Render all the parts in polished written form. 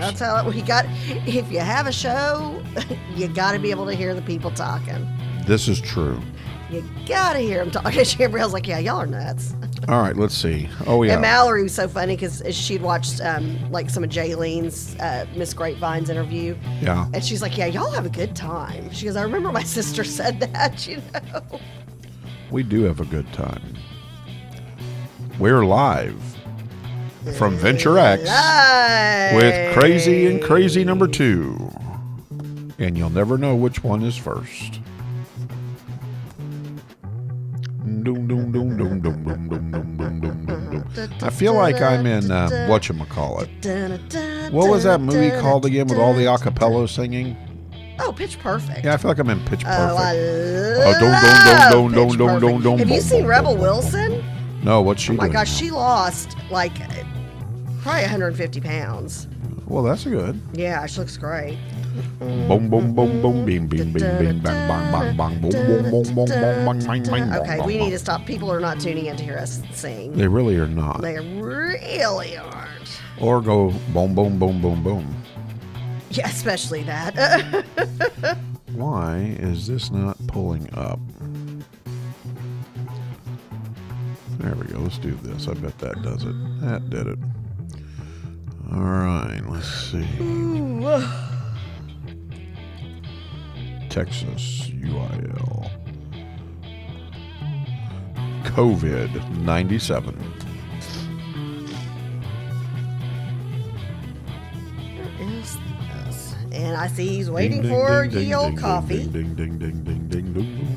That's how we got. If you have a show, you got to be able to hear the people talking. This is true. You got to hear them talking. Chambrielle's like, yeah, y'all are nuts. All right, let's see. Oh, yeah. And Mallory was so funny because she'd watched like some of Jaylene's Miss Grapevine's interview. Yeah. And she's like, yeah, y'all have a good time. She goes, I remember my sister said that, you know. We do have a good time. We're live from Venture X with Crazy and Crazy number 2. And you'll never know which one is first. I feel like I'm in whatchamacallit. What was that movie called again with all the acapella singing? Oh, Pitch Perfect. Yeah, I feel like I'm in Pitch Perfect. Oh, I love Pitch Perfect. Have you seen Rebel Wilson? No, what's she doing? Oh my gosh, she lost like probably 150 pounds. Well, that's good. Yeah, she looks great. Boom, boom, boom, boom, bing, bing, bing, bing, bang, bang, bang, bang, boom, boom, boom, boom, bang, bang, bang. Okay, we need to stop. People are not tuning in to hear us sing. They really are not. They really aren't. Or go boom, boom, boom, boom, boom. Yeah, especially that. Why is this not pulling up? There we go. Let's do this. I bet that does it. That did it. All right. Let's see. Ooh. Texas UIL. COVID-97. And I see he's waiting for ye old coffee.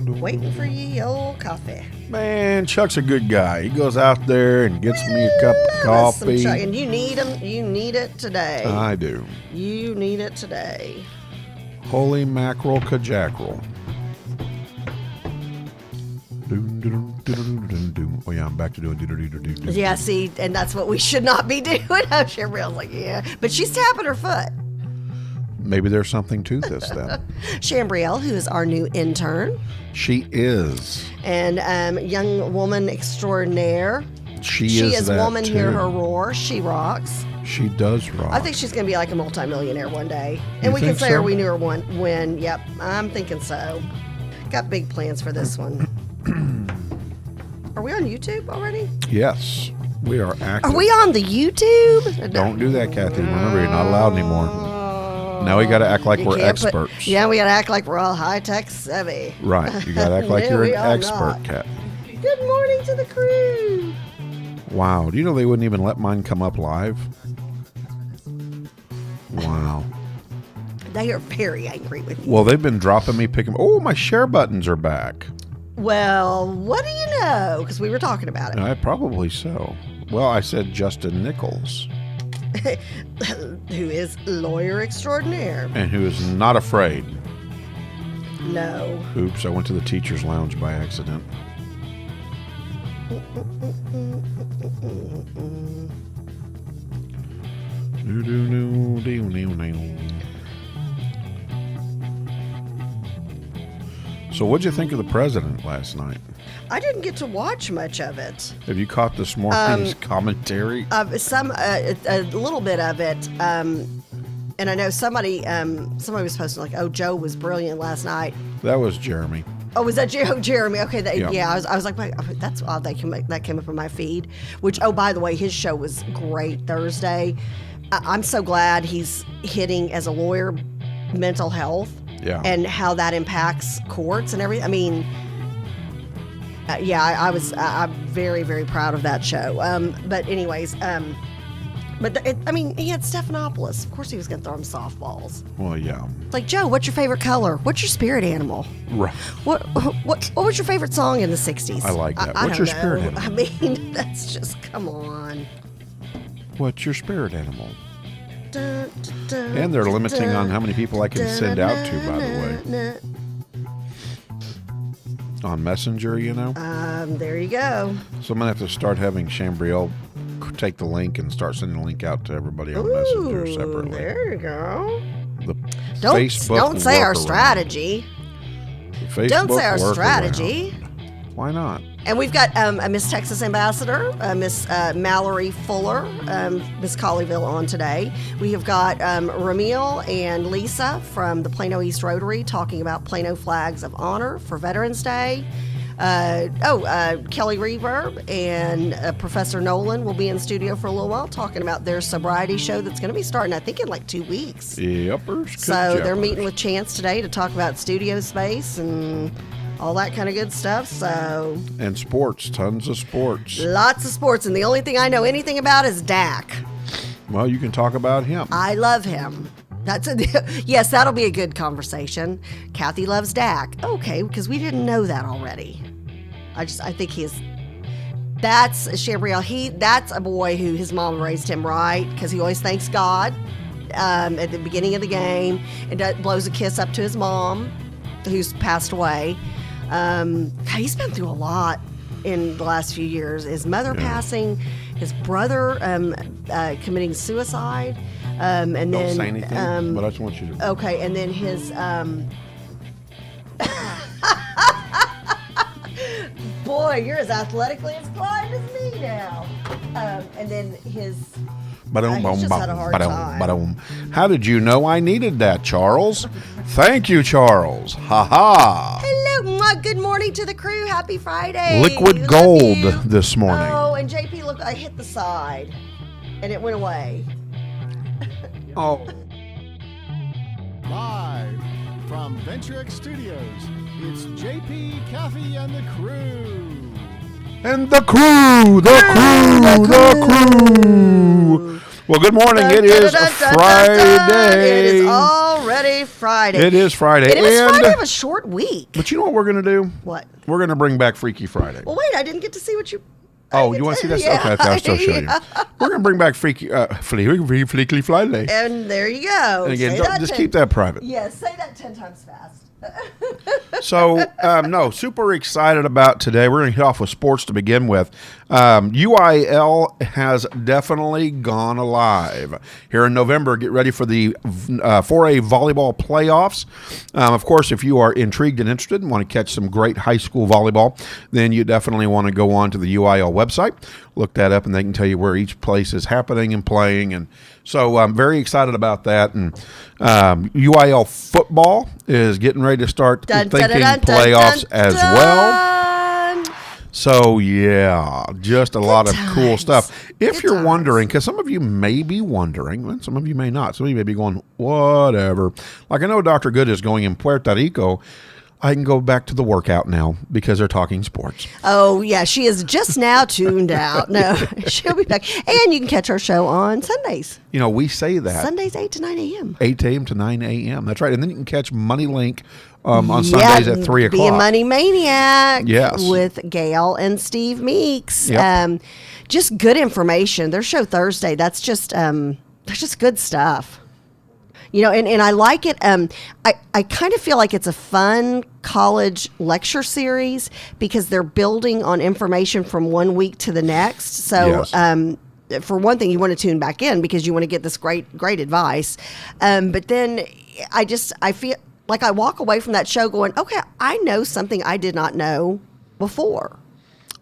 Waiting for ye old coffee. Man, Chuck's a good guy. He goes out there and gets me a cup of coffee. And you need him. You need it today. I do. You need it today. Holy mackerel cajackerel. Oh yeah, I'm back to doing do. Yeah, see, and that's what we should not be doing. I'm sure Real's like, yeah. But she's tapping her foot. Maybe there's something to this then. Chambrielle, who is our new intern. She is. And young woman extraordinaire. She is that woman, too. Hear her roar. She rocks. She does rock. I think she's going to be like a multimillionaire one day. And You we can think say so? her we knew her when. Yep, I'm thinking so. Got big plans for this one. Are we on YouTube already? Yes, we are active. Are we on the YouTube? Don't do that, Kathy. Remember, you're not allowed anymore. Now we got to act like we're experts. Yeah, we got to act like we're all high-tech savvy. Right. You got to act like No, you're we an are expert, not. Kathy. Good morning to the crew. Wow. Do you know they wouldn't even let mine come up live? Wow. They are very angry with you. Well, they've been dropping me, picking. Oh, my share buttons are back. Well, what do you know? Because we were talking about it. Probably so. Well, I said Justin Nichols. Who is lawyer extraordinaire. And who is not afraid. No. Oops, I went to the teacher's lounge by accident. So what'd you think of the president last night? I didn't get to watch much of it. Have you caught this morning's commentary? A little bit of it. And I know somebody was posting like, "Oh, Joe was brilliant last night." That was Jeremy. Oh, was that Jeremy? Okay, Yeah. I was like, wait, that's odd. That came up on my feed. Which, oh, by the way, his show was great Thursday. I'm so glad he's hitting as a lawyer mental health. Yeah. And how that impacts courts and everything. I mean, I'm very, very proud of that show. But anyways, he had Stephanopoulos. Of course he was going to throw him softballs. Well, yeah. It's like, Joe, what's your favorite color? What's your spirit animal? Right. What was your favorite song in the 60s? I like that. I What's don't your spirit know. animal? I mean, that's just, come on. What's your spirit animal? And they're limiting on how many people I can send out to, by the way. On Messenger, you know? There you go. So I'm going to have to start having Chambrielle take the link and start sending the link out to everybody on Messenger separately. There you go. The Don't Facebook say our workaround. strategy. The Facebook Don't say our workaround. strategy. Why not? And we've got a Miss Texas Ambassador, Miss Mallory Fuller, Miss Colleyville on today. We have got Ramil and Lisa from the Plano East Rotary talking about Plano Flags of Honor for Veterans Day. Kelly Reverb and Professor Nolan will be in studio for a little while talking about their sobriety show that's going to be starting, I think, in like 2 weeks. Yepers. So they're meeting with Chance today to talk about studio space and all that kind of good stuff. So and sports, tons of sports. Lots of sports, and the only thing I know anything about is Dak. Well, you can talk about him. I love him. Yes, that'll be a good conversation. Kathy loves Dak. Okay, because we didn't know that already. I think that's Chambriel. That's a boy who his mom raised him right, because he always thanks God at the beginning of the game and blows a kiss up to his mom, who's passed away. He's been through a lot in the last few years. His mother passing, his brother committing suicide. And Don't then, say anything, but I just want you to. Okay, and then his boy, you're as athletically inclined as me now. And then his. He's just had a hard time. How did you know I needed that, Charles? Thank you, Charles. Ha ha. Hello, good morning to the crew. Happy Friday. Liquid gold this morning. Oh, and JP, look, I hit the side, and it went away. Oh. Live from VentureX Studios, it's JP, Kathy, and the crew. And the crew. Well, good morning. It is Friday. It is already Friday. It is Friday. It is Friday of a short week. But you know what we're going to do? What? We're going to bring back Freaky Friday. Well, wait, I didn't get to see what you... Oh, you want to see that? Yeah. Okay, I'll still show you. We're going to bring back Freaky Friday. And there you go. And again, just keep that private. Yes, say that 10 times fast. So, no, super excited about today. We're going to hit off with sports to begin with. UIL has definitely gone alive. Here in November, get ready for the 4A volleyball playoffs. Of course, if you are intrigued and interested and want to catch some great high school volleyball, then you definitely want to go on to the UIL website, look that up, and they can tell you where each place is happening and playing. And so I'm very excited about that. And UIL football is getting ready to start thinking playoffs as well. So, yeah, just a lot of cool stuff. If you're wondering, because some of you may be wondering, and some of you may not. Some of you may be going, whatever. Like I know Dr. Good is going in Puerto Rico. I can go back to the workout now because they're talking sports. Oh, yeah. She is just now tuned out. No, she'll be back. And you can catch our show on Sundays. You know, we say that. Sundays, 8 to 9 a.m. 8 a.m. to 9 a.m. That's right. And then you can catch Money Link on Sundays at 3 o'clock. Be a Money Maniac. Yes. With Gail and Steve Meeks. Yep. Just good information. Their show Thursday, that's just good stuff. You know, and I like it. I kind of feel like it's a fun college lecture series because they're building on information from one week to the next. So, yes. For one thing, you want to tune back in because you want to get this great I but then I feel like I walk away from that show going, okay, I know something I did not know before.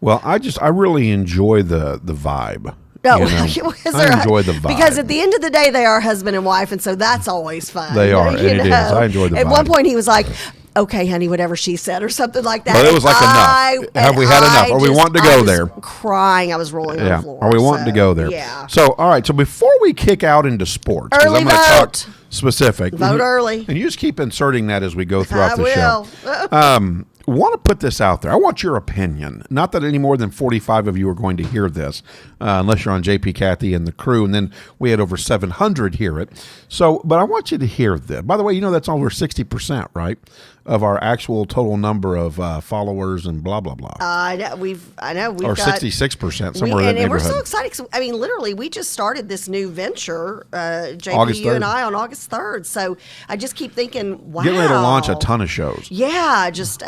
Well, I really enjoy the vibe. No, you know? I enjoy the vibe. Because at the end of the day, they are husband and wife, and so that's always fun. They are, and it is. I enjoy the vibe. At one point, he was like, okay, honey, whatever she said, or something like that. But it was like enough. Have we had enough? Are we wanting to go there? Crying. I was rolling on the floor. Are we wanting to go there? Yeah. So, all right. So before we kick out into sports, because I'm going to talk specific. Vote early. And you just keep inserting that as we go throughout the show. I will. Want to put this out there. I want your opinion. Not that any more than 45 of you are going to hear this, unless you're on JP, Kathy, and the crew, and then we had over 700 hear it. So, but I want you to hear this. By the way, you know that's over 60%, right, of our actual total number of followers and blah blah blah. I know we've or got 66% somewhere in that neighborhood. And we're so excited. 'Cause, I mean, literally, we just started this new venture, JP, August you 3rd. and I, on August 3rd. So I just keep thinking, wow, getting ready to launch a ton of shows. Yeah, just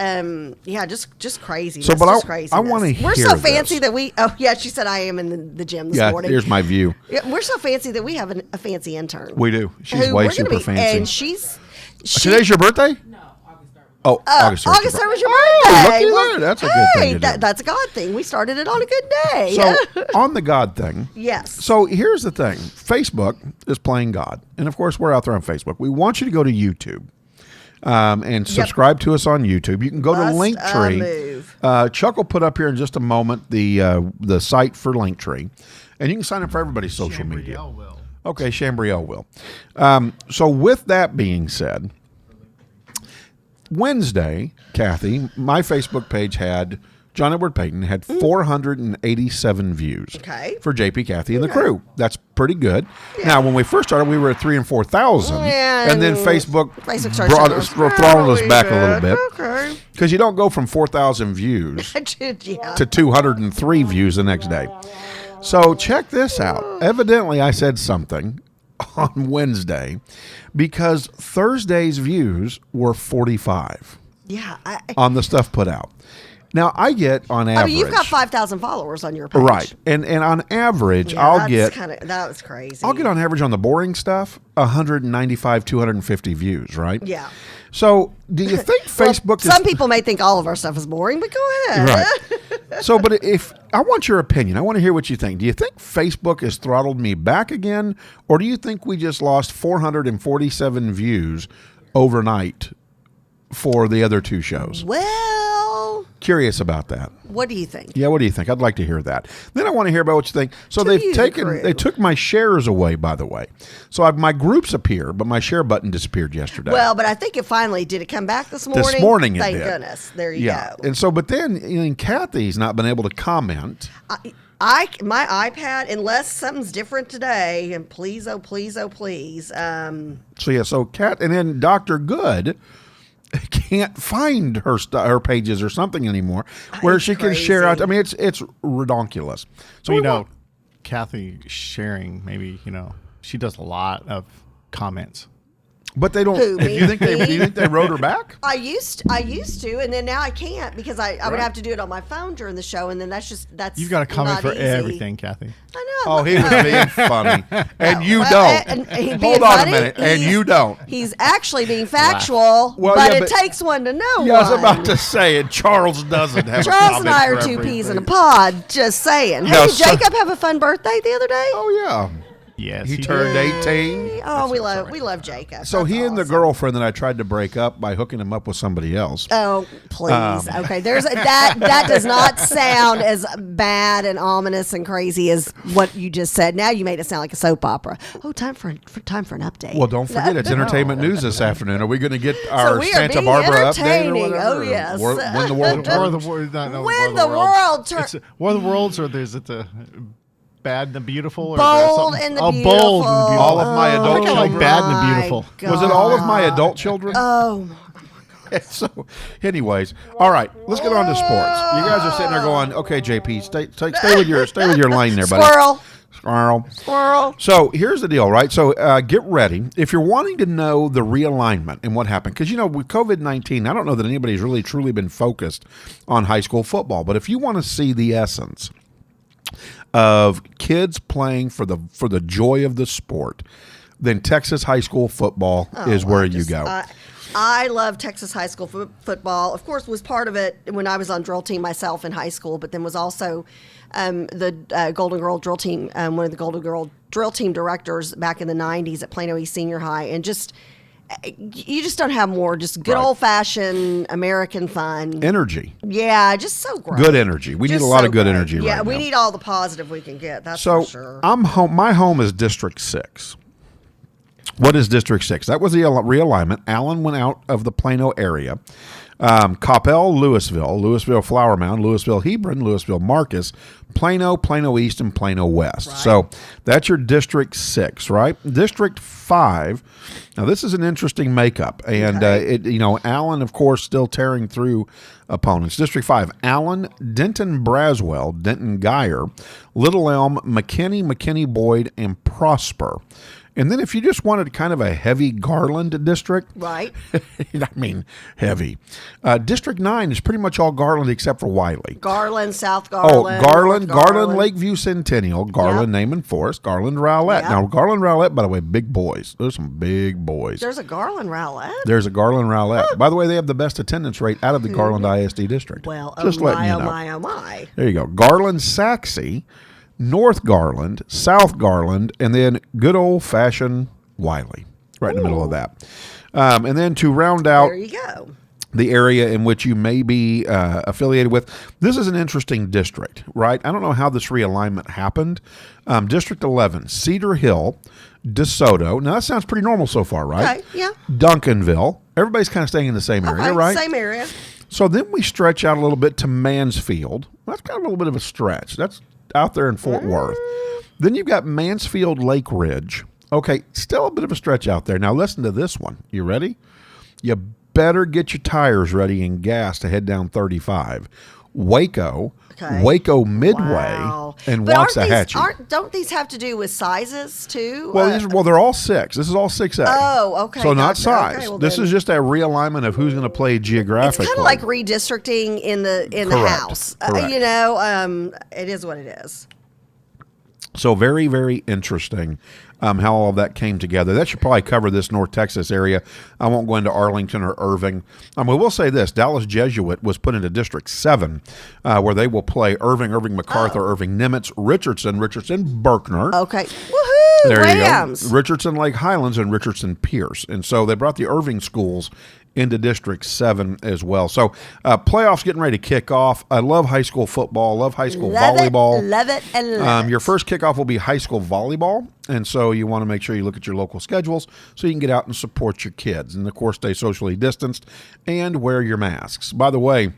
crazy. So, but I want to hear We're so fancy this. that we. Oh yeah, she said I am in the gym this morning. Here's my view. Yeah, we're so fancy that we have a fancy intern. We do. She's way super fancy. And she's Today's your birthday? No, August 3rd. Oh, August 3rd. August 3rd was your Oh, birthday. looky there. That's a good thing to do. That's a God thing. We started it on a good day. So, on the God thing. Yes. So, here's the thing. Facebook is playing God. And, of course, we're out there on Facebook. We want you to go to YouTube and subscribe to us on YouTube. You can go to Linktree. Chuck will put up here in just a moment the site for Linktree. And you can sign up for everybody's social media. Will. Okay, Chambriel will. So, with that being said, Wednesday, Kathy, my Facebook page had John Edward Payton had 487 views for JP, Kathy, and the crew. That's pretty good. Yeah. Now, when we first started, we were at 3,000 and 4,000, and then Facebook throttled us back a little bit. Okay, because you don't go from 4,000 views to 203 views the next day. So check this out. Evidently, I said something on Wednesday because Thursday's views were 45. Yeah, on the stuff put out. Now I get on average. I mean, you've got 5,000 followers on your page, right? And on average, I'll get that was crazy. I'll get on average on the boring stuff 195, 250 views, right? Yeah. So, do you think Facebook? Some people may think all of our stuff is boring, but go ahead. Right. So, but if I want your opinion, I want to hear what you think. Do you think Facebook has throttled me back again, or do you think we just lost 447 views overnight for the other two shows? Well, curious about that. What do you think? Yeah, what do you think? I'd like to hear that. Then I want to hear about what you think. So they took my shares away, by the way. So my groups appear, but my share button disappeared yesterday. Well, but I think it finally did. It come back this morning? This morning it Thank did. goodness. There you go. And so, but then Kathy's not been able to comment. My iPad, unless something's different today, and please, oh please, oh please. So Kat, and then Dr. Good can't find her pages or something anymore where she can share out. I mean, it's redonkulous. So Kathy sharing, maybe she does a lot of comments. But they don't. Do you think they wrote her back? I used to, and then now I can't because I would have to do it on my phone during the show, and then that's you've got to comment for everything, Kathy. I know. Oh, he was being funny, and you don't. Hold on a minute, and you don't. He's actually being factual, but it takes one to know. Yeah, I was about to say it. Charles doesn't have. Charles and I are two peas in a pod. Just saying. Hey, did Jacob have a fun birthday the other day? Oh yeah. Yes, he turned 18. Oh, we love Jacob. So he and the girlfriend that I tried to break up by hooking him up with somebody else. Oh, please. Okay, there's that does not sound as bad and ominous and crazy as what you just said. Now you made it sound like a soap opera. Oh, time for an update. Well, don't forget it's entertainment news this afternoon. Are we going to get our Santa Barbara update or whatever? Oh yes. When the world turns. When the world turns. War of the Worlds, or is it the Bad and the Beautiful? Bold and the Beautiful. Bold and the Beautiful. All of my adult children. Like Bad and the Beautiful. God. Was it all of my adult children? Oh. So, anyways, all right, let's get on to sports. You guys are sitting there going, "Okay, JP, stay with your lane there, buddy." Squirrel. So here's the deal, right? So get ready if you're wanting to know the realignment and what happened, because with COVID-19, I don't know that anybody's really truly been focused on high school football, but if you want to see the essence of kids playing for the joy of the sport, then Texas high school football is where you go. I love Texas high school football. Of course, was part of it when I was on drill team myself in high school, but then was also the Golden Girl drill team, one of the Golden Girl drill team directors back in the 90s at Plano East Senior High. And you just don't have more just good old-fashioned American fun. Energy. Yeah, just so great. Good energy. We need a lot of good energy right now. Yeah, we need all the positive we can get, that's for sure. I'm home. My home is District 6. What is District 6? That was the realignment. Allen went out of the Plano area. Coppell, Louisville Flower Mound, Louisville Hebron, Louisville Marcus, Plano, Plano East, and Plano West. Right. So that's your District 6, right? District 5. Now this is an interesting makeup, and Allen, of course, still tearing through opponents. District 5: Allen, Denton, Braswell, Denton Geyer, Little Elm, McKinney, McKinney Boyd, and Prosper. And then if you just wanted kind of a heavy Garland district, Right. I mean heavy, District 9 is pretty much all Garland except for Wiley. Garland, South Oh, Garland. Garland, North Garland, Lakeview Centennial, Garland, Naaman Forest, Garland, Rowlett. Yep. Now, Garland, Rowlett, by the way, big boys. There's some big boys. There's a Garland Rowlett. There's a Garland, Rowlett. By the way, they have the best attendance rate out of the Garland ISD district. Well, Just oh letting my, you oh know. my, oh my. There you go. Garland, Saxe, North Garland, South Garland, and then good old-fashioned Wiley, right in the middle of that. And then to round out There you go. the area in which you may be affiliated with. This is an interesting district, right? I don't know how this realignment happened. District 11, Cedar Hill, DeSoto. Now, that sounds pretty normal so far, right? Okay, yeah. Duncanville. Everybody's kind of staying in the same area, Okay, right? same area. So then we stretch out a little bit to Mansfield. That's kind of a little bit of a stretch. That's out there in Fort Worth. Then you've got Mansfield Lake Ridge. Okay, still a bit of a stretch out there. Now listen to this one. You ready? You better get your tires ready and gas to head down 35. Waco, Okay. Waco Midway, Wow. and But Waxahachie. don't these have to do with sizes too? Well, they're all 6. This is all 6A. Oh, okay, So not gotcha. size. Okay, well this then- is just a realignment of who's going to play it's geographically. kind of like redistricting in the Correct. house. Correct. It is what it is. So very, very interesting how all of that came together. That should probably cover this North Texas area. I won't go into Arlington or Irving. We will say this. Dallas Jesuit was put into District 7, where they will play Irving MacArthur, Irving Nimitz, Richardson Berkner. Okay. Woohoo! There Rams. you go. Richardson Lake Highlands and Richardson Pierce. And so they brought the Irving schools into District 7 as well. So playoffs getting ready to kick off. I love high school football, love high school volleyball. Love it, and love it. Your first kickoff will be high school volleyball, and so you want to make sure you look at your local schedules so you can get out and support your kids. And, of course, stay socially distanced and wear your masks. By the way,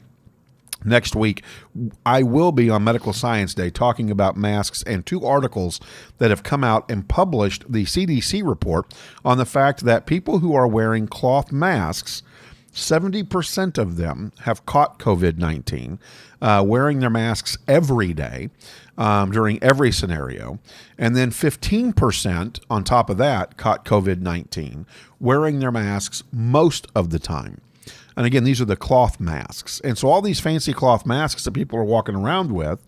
next week, I will be on Medical Science Day talking about masks and 2 articles that have come out and published the CDC report on the fact that people who are wearing cloth masks, 70% of them have caught COVID-19, wearing their masks every day during every scenario. And then 15% on top of that caught COVID-19, wearing their masks most of the time. And again, these are the cloth masks. And so all these fancy cloth masks that people are walking around with,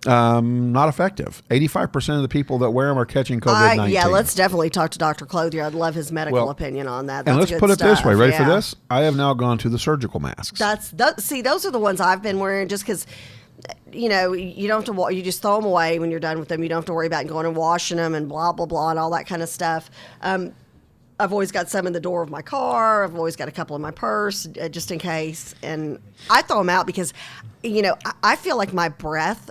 not effective. 85% of the people that wear them are catching COVID-19. Yeah, let's definitely talk to Dr. Clothier. I'd love his medical opinion on that. And That's let's good put it this stuff. way. Ready for Yeah. this? I have now gone to the surgical masks. See, those are the ones I've been wearing just because, you don't have to. You just throw them away when you're done with them. You don't have to worry about going and washing them and blah blah blah and all that kind of stuff. I've always got some in the door of my car. I've always got a couple in my purse just in case. And I throw them out because, I feel like my breath.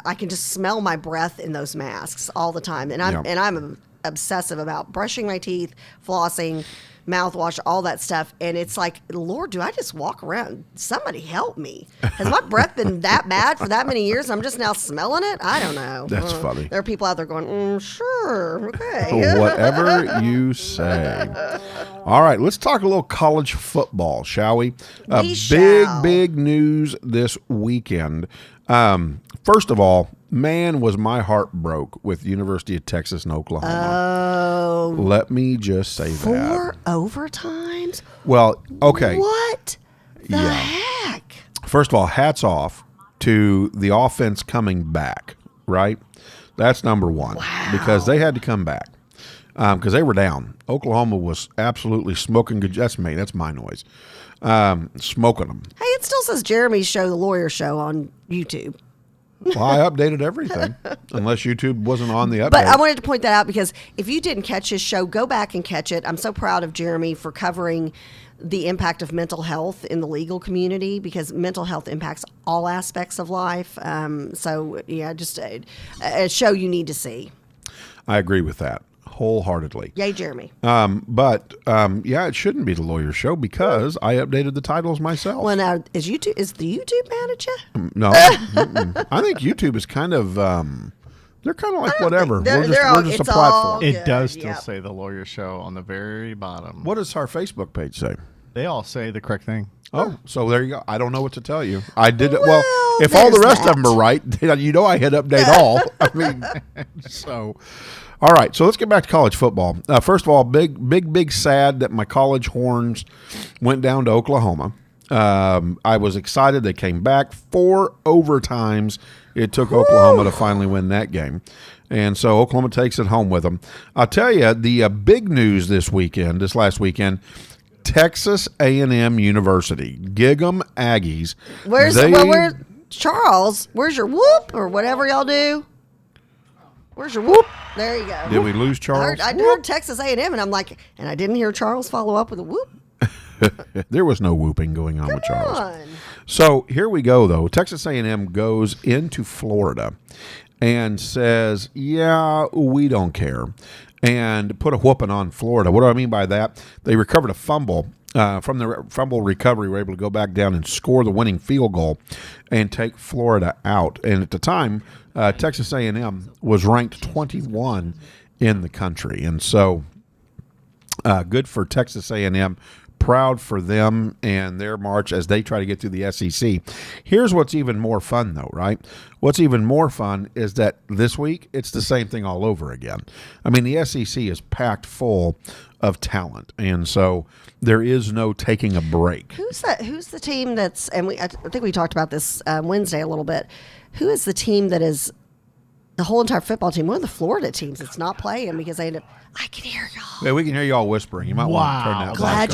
I can just smell my breath in those masks all the time. And I'm obsessive about brushing my teeth, flossing, mouthwash, all that stuff. And it's like, Lord, do I just walk around? Somebody help me. Has my breath been that bad for that many years? I'm just now smelling it? I don't know. That's funny. There are people out there going, sure, okay. Whatever you say. All right, let's talk a little college football, shall we? Big news this weekend. First of all, man, was my heart broke with University of Texas in Oklahoma. Oh. Let me just say that. 4 overtimes? Well, okay. What the Yeah. heck? First of all, hats off to the offense coming back, right? That's number one. Wow. Because they had to come back because they were down. Oklahoma was absolutely smoking good. That's me. That's my noise. Smoking them. Hey, it still says Jeremy's show, The Lawyer Show, on YouTube. Well, I updated everything, unless YouTube wasn't on the update. But I wanted to point that out because if you didn't catch his show, go back and catch it. I'm so proud of Jeremy for covering the impact of mental health in the legal community because mental health impacts all aspects of life. Just a show you need to see. I agree with that wholeheartedly. Yay, Jeremy. It shouldn't be the Lawyer Show because I updated the titles myself. Well, now, is the YouTube mad at you? No. I think YouTube is kind of, they're kind of like whatever. We're just a platform. It does still say The Lawyer Show on the very bottom. What does our Facebook page say? They all say the correct thing. Oh, so there you go. I don't know what to tell you. I did it. Well, Well, if all the there's rest of that. them are right, I hit update all. I mean, so. All right, so let's get back to college football. First of all, big sad that my college horns went down to Oklahoma. I was excited. They came back 4 overtimes. It took Oklahoma to finally win that game. And so Oklahoma takes it home with them. I'll tell you, the big news this last weekend, Texas A&M University, Gig 'em Aggies. Where's Charles? Where's your whoop or whatever y'all do? Where's your whoop? There you go. Did we lose Charles? I heard Texas A&M, and I'm like, and I didn't hear Charles follow up with a whoop. There was no whooping going on with Charles. Come on. So here we go, though. Texas A&M goes into Florida and says, yeah, we don't care, and put a whooping on Florida. What do I mean by that? They recovered a fumble. From the fumble recovery, were able to go back down and score the winning field goal and take Florida out. And at the time, Texas A&M was ranked 21 in the country. And so good for Texas A&M. Proud for them and their march as they try to get through the SEC. Here's what's even more fun, though, right? What's even more fun is that this week, it's the same thing all over again. I mean, the SEC is packed full of talent, and so there is no taking a break. Who's the team that's, and I think we talked about this Wednesday a little bit, who is the team that is the whole entire football team, one of the Florida teams that's not playing because they end up, I can hear y'all. Yeah, we can hear y'all whispering. You might want to turn that. Glad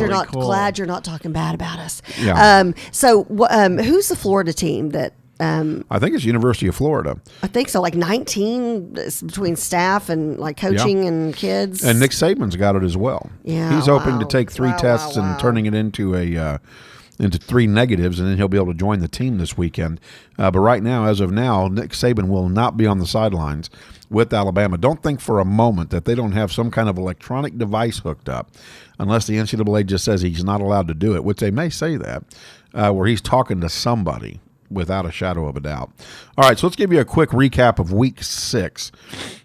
you're not talking bad about us. Yeah. So who's the Florida team that? I think it's University of Florida. I think so, like 19 between staff and like coaching and kids. And Nick Saban's got it as well. Yeah, he's hoping to take 3 tests and turning it into into 3 negatives, and then he'll be able to join the team this weekend. But right now, as of now, Nick Saban will not be on the sidelines with Alabama. Don't think for a moment that they don't have some kind of electronic device hooked up, unless the NCAA just says he's not allowed to do it, which they may say that, where he's talking to somebody without a shadow of a doubt. All right, so let's give you a quick recap of Week 6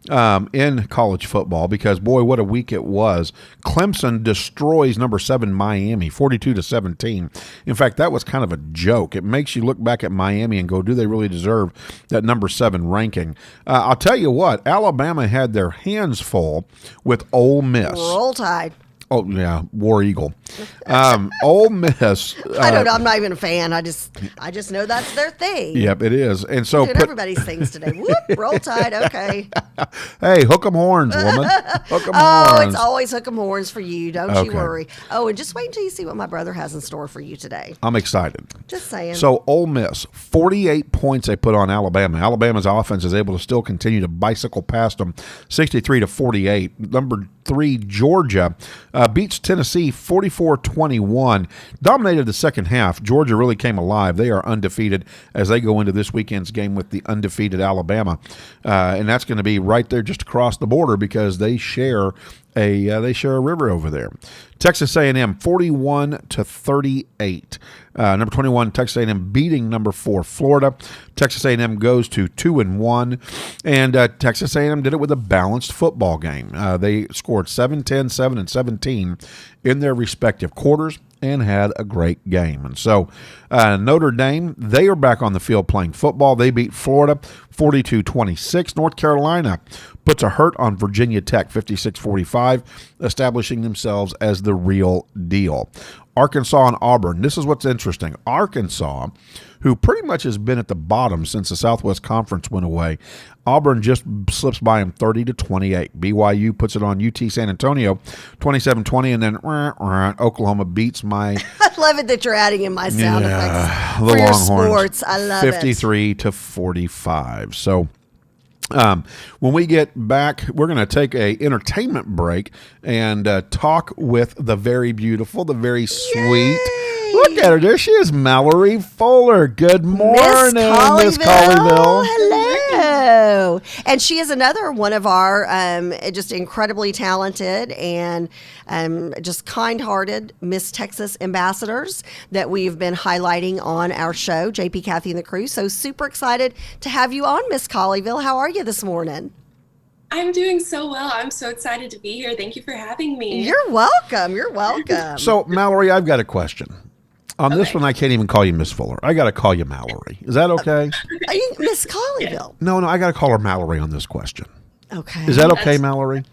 in college football, because, boy, what a week it was. Clemson destroys number 7 Miami, 42-17. In fact, that was kind of a joke. It makes you look back at Miami and go, do they really deserve that number 7 ranking? I'll tell you what, Alabama had their hands full with Ole Miss. Roll Tide. Oh, yeah, War Eagle. Ole Miss. I don't know. I'm not even a fan. I just know that's their thing. Yep, it is. And so everybody's things today. Whoop, Roll Tide. Okay. Hey, hook 'em horns, woman. Hook 'em horns. Oh, it's always hook 'em horns for you. Don't you Okay. worry. Oh, and just wait until you see what my brother has in store for you today. I'm excited. Just saying. So Ole Miss, 48 points they put on Alabama. Alabama's offense is able to still continue to bicycle past them, 63-48. Number 3, Georgia, beats Tennessee 44-21. Dominated the second half. Georgia really came alive. They are undefeated as they go into this weekend's game with the undefeated Alabama. And that's going to be right there just across the border because they share a river over there. Texas A&M 41-38. Number 21 Texas A&M beating number 4 Florida. Texas A&M goes to 2-1, and Texas A&M did it with a balanced football game. They scored 7-10, 7, and 17 in their respective quarters and had a great game. And so Notre Dame, they are back on the field playing football. They beat Florida 42-26. North Carolina puts a hurt on Virginia Tech 56-45, establishing themselves as the real deal. Arkansas and Auburn. This is what's interesting. Arkansas, who pretty much has been at the bottom since the Southwest Conference went away, Auburn just slips by them 30-28. BYU puts it on UT San Antonio 27-20, and then Oklahoma beats my... I love it that you're adding in my sound effects the for your Longhorns, sports. I love 53-45. So when we get back, we're going to take a entertainment break and talk with the very beautiful, the very sweet. Yay! Look at her. There she is, Mallory Fuller. Good morning, Miss Colleyville. Hello. And she is another one of our just incredibly talented and just kind-hearted Miss Texas ambassadors that we've been highlighting on our show, JP, Kathy, and the Crew. So super excited to have you on, Miss Colleyville. How are you this morning? I'm doing so well. I'm so excited to be here. Thank you for having me. You're welcome. You're welcome. So, Mallory, I've got a question. On this one, I can't even call you Miss Fuller. I got to call you Mallory. Is that okay? Are you Miss Colleyville? No, I got to call her Mallory on this question. Okay. Is that okay, Mallory?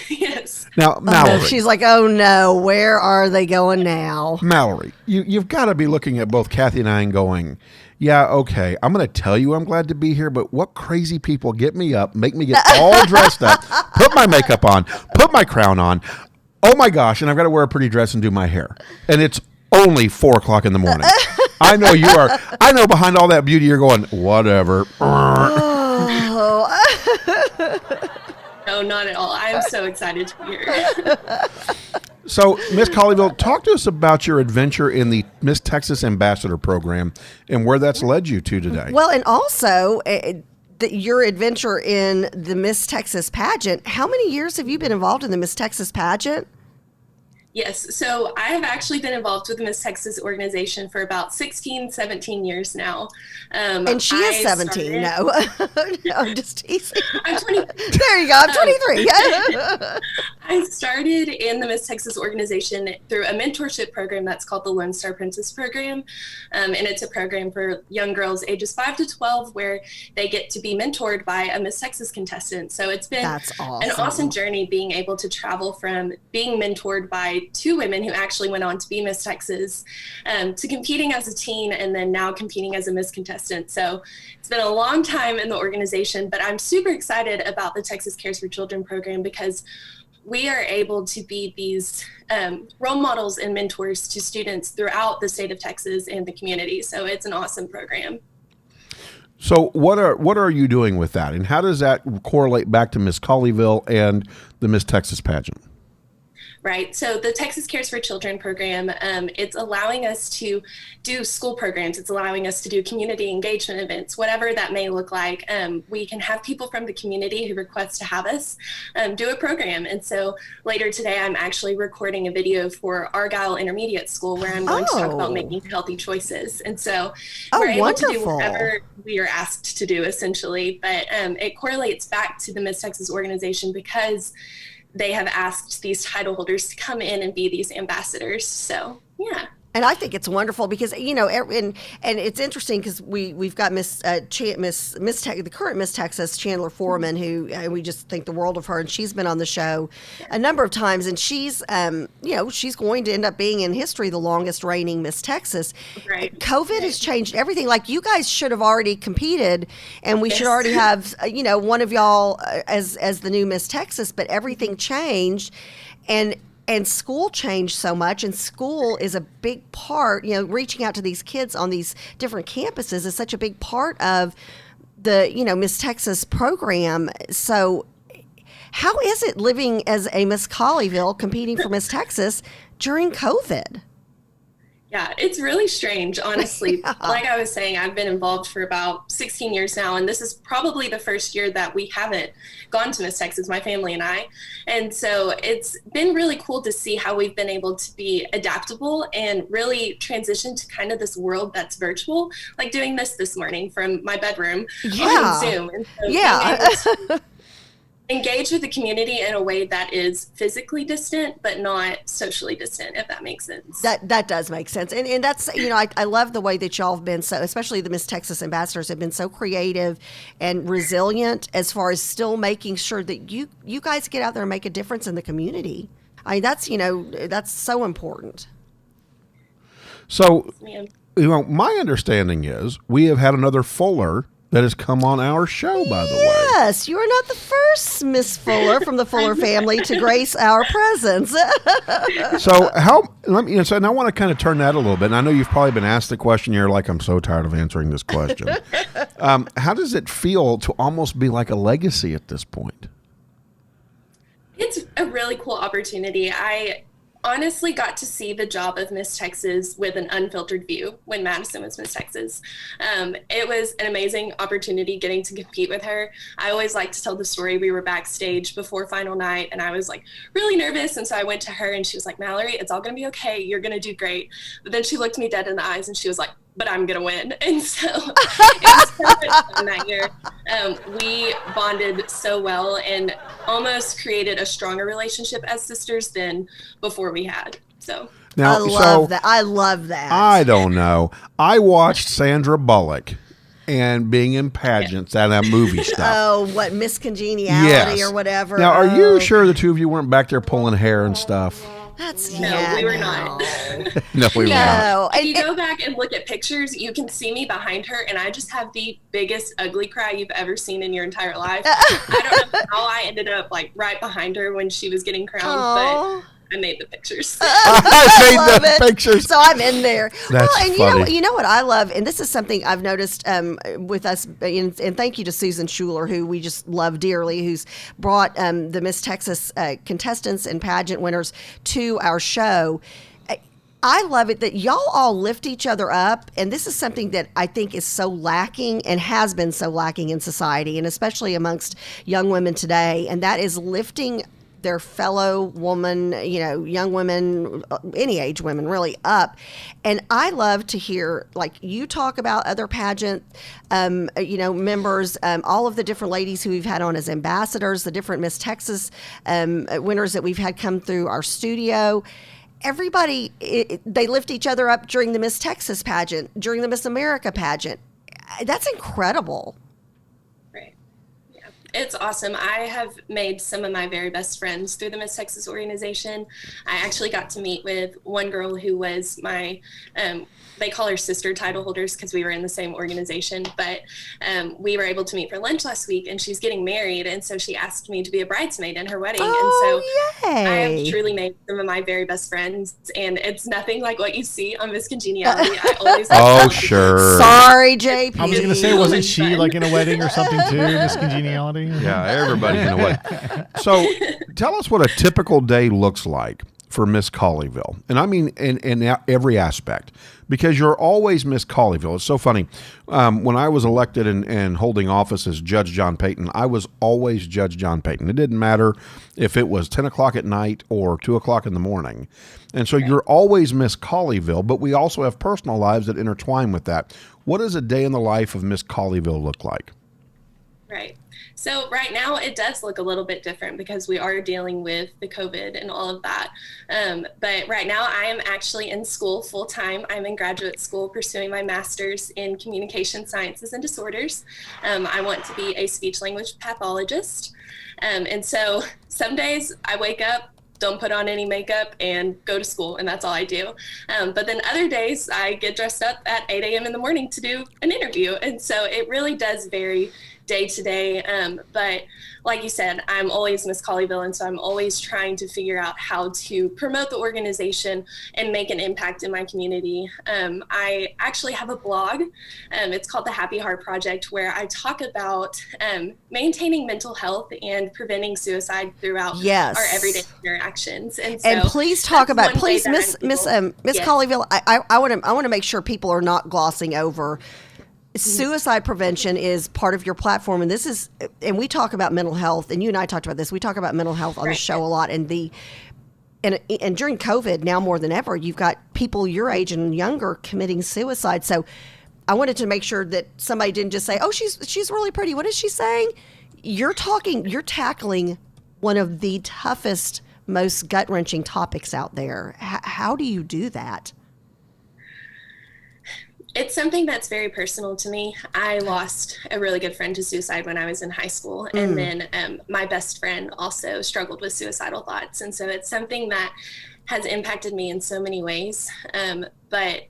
Yes. Now, Mallory. She's like, oh no, where are they going now? Mallory, you've got to be looking at both Kathy and I and going, yeah, okay, I'm going to tell you I'm glad to be here, but what crazy people get me up, make me get all dressed up, put my makeup on, put my crown on. Oh my gosh, and I've got to wear a pretty dress and do my hair. And it's only 4 o'clock in the morning. I know you are. I know behind all that beauty you're going, whatever. Oh. No, not at all. I'm so excited to be here. So, Miss Colleyville, talk to us about your adventure in the Miss Texas Ambassador Program and where that's led you to today. Well, and also your adventure in the Miss Texas pageant. How many years have you been involved in the Miss Texas pageant? Yes, so I have actually been involved with the Miss Texas organization for about 16, 17 years now. And she is 17. No, I'm just teasing. I'm 20. There you go. I'm 23. I started in the Miss Texas organization through a mentorship program that's called the Lone Star Princess Program. And it's a program for young girls ages 5 to 12 where they get to be mentored by a Miss Texas contestant. So it's been an awesome journey being able to travel from being mentored by 2 women who actually went on to be Miss Texas, to competing as a teen and then now competing as a Miss contestant. So it's been a long time in the organization, but I'm super excited about the Texas Cares for Children program because we are able to be these role models and mentors to students throughout the state of Texas and the community. So it's an awesome program. So what are you doing with that, and how does that correlate back to Miss Colleyville and the Miss Texas pageant? Right. So the Texas Cares for Children program, it's allowing us to do school programs. It's allowing us to do community engagement events, whatever that may look like. We can have people from the community who request to have us do a program. And so later today, I'm actually recording a video for Argyle Intermediate School where I'm going to talk about making healthy choices. And so we're able to do whatever we are asked to do, essentially. But it correlates back to the Miss Texas organization because they have asked these title holders to come in and be these ambassadors. So, yeah. And I think it's wonderful because, you know, and it's interesting because we've got the current Miss Texas, Chandler Foreman, who we just think the world of her, and she's been on the show a number of times, and she's, she's going to end up being in history the longest reigning Miss Texas. Right. COVID has changed everything. Like, you guys should have already competed, and we should already have, one of y'all as the new Miss Texas, but everything changed, and school changed so much, and school is a big part, reaching out to these kids on these different campuses is such a big part of the, Miss Texas program. So how is it living as a Miss Colleyville competing for Miss Texas during COVID? Yeah, it's really strange, honestly. Yeah. Like I was saying, I've been involved for about 16 years now, and this is probably the first year that we haven't gone to Miss Texas, my family and I. And so it's been really cool to see how we've been able to be adaptable and really transition to kind of this world that's virtual, like doing this morning from my bedroom on Zoom. And so being able to engage with the community in a way that is physically distant, but not socially distant, if that makes sense. That does make sense. And that's, I love the way that y'all have been so, especially the Miss Texas ambassadors have been so creative and resilient as far as still making sure that you guys get out there and make a difference in the community. I mean, that's so important. So, my understanding is we have had another Fuller that has come on our show, by the way. Yes, you are not the first Miss Fuller from the Fuller family to grace our presence. So and I want to kind of turn that a little bit. And I know you've probably been asked the question. You're like, I'm so tired of answering this question. How does it feel to almost be like a legacy at this point? It's a really cool opportunity. I honestly got to see the job of Miss Texas with an unfiltered view when Madison was Miss Texas. It was an amazing opportunity getting to compete with her. I always like to tell the story. We were backstage before final night and I was like really nervous. And so I went to her and she was like, Mallory, it's all going to be okay. You're going to do great. But then she looked me dead in the eyes and she was like, but I'm going to win. And so it was perfect fun that year. We bonded so well and almost created a stronger relationship as sisters than before we had. So now, I love that. I love that. I don't know. I watched Sandra Bullock and being in pageants and that movie stuff. Oh, what, Miss Congeniality or whatever. Now, are you sure the two of you weren't back there pulling hair and stuff? No, we were not. No, we were not. If you go back and look at pictures, you can see me behind her, and I just have the biggest ugly cry you've ever seen in your entire life. I don't know how I ended up like right behind her when she was getting crowned, but I made the pictures. I made the pictures. So I'm in there. That's funny. You know what I love, and this is something I've noticed with us, and thank you to Susan Schuler, who we just love dearly, who's brought the Miss Texas contestants and pageant winners to our show. I love it that y'all all lift each other up, and this is something that I think is so lacking and has been so lacking in society, and especially amongst young women today, and that is lifting their fellow woman, young women, any age women really up. And I love to hear, like, you talk about other pageant, members, all of the different ladies who we've had on as ambassadors, the different Miss Texas winners that we've had come through our studio. Everybody, they lift each other up during the Miss Texas pageant, during the Miss America pageant. That's incredible. It's awesome. I have made some of my very best friends through the Miss Texas organization. I actually got to meet with one girl who was my, they call her sister title holders because we were in the same organization, but we were able to meet for lunch last week, and she's getting married, and so she asked me to be a bridesmaid in her wedding. Oh, and so yay. I have truly made some of my very best friends, and it's nothing like what you see on Miss Congeniality. I always sure. Sorry, JP. I was going to say, wasn't she like in a wedding or something too, Miss Congeniality? Yeah, everybody's in a way. So tell us what a typical day looks like for Miss Colleyville. And I mean in every aspect, because you're always Miss Colleyville. It's so funny. When I was elected and holding office as Judge John Payton, I was always Judge John Payton. It didn't matter if it was 10 o'clock at night or 2 o'clock in the morning. And so you're always Miss Colleyville, but we also have personal lives that intertwine with that. What does a day in the life of Miss Colleyville look like? Right. So right now it does look a little bit different because we are dealing with the COVID and all of that. But right now I am actually in school full time. I'm in graduate school pursuing my master's in communication sciences and disorders. I want to be a speech language pathologist. And so some days I wake up, don't put on any makeup, and go to school, and that's all I do. But then other days I get dressed up at 8 a.m. in the morning to do an interview. And so it really does vary day to day. But like you said, I'm always Miss Colleyville, and so I'm always trying to figure out how to promote the organization and make an impact in my community. I actually have a blog. It's called the Happy Heart Project, where I talk about maintaining mental health and preventing suicide throughout our everyday interactions. And please talk about, please, Miss Colleyville, I want to make sure people are not glossing over. Suicide prevention is part of your platform, and we talk about mental health, and you and I talked about this. We talk about mental health on the show a lot, and during COVID, now more than ever, you've got people your age and younger committing suicide. So I wanted to make sure that somebody didn't just say, "Oh, she's really pretty." What is she saying? You're tackling one of the toughest, most gut-wrenching topics out there. How do you do that? It's something that's very personal to me. I lost a really good friend to suicide when I was in high school. And then my best friend also struggled with suicidal thoughts. And so it's something that has impacted me in so many ways. But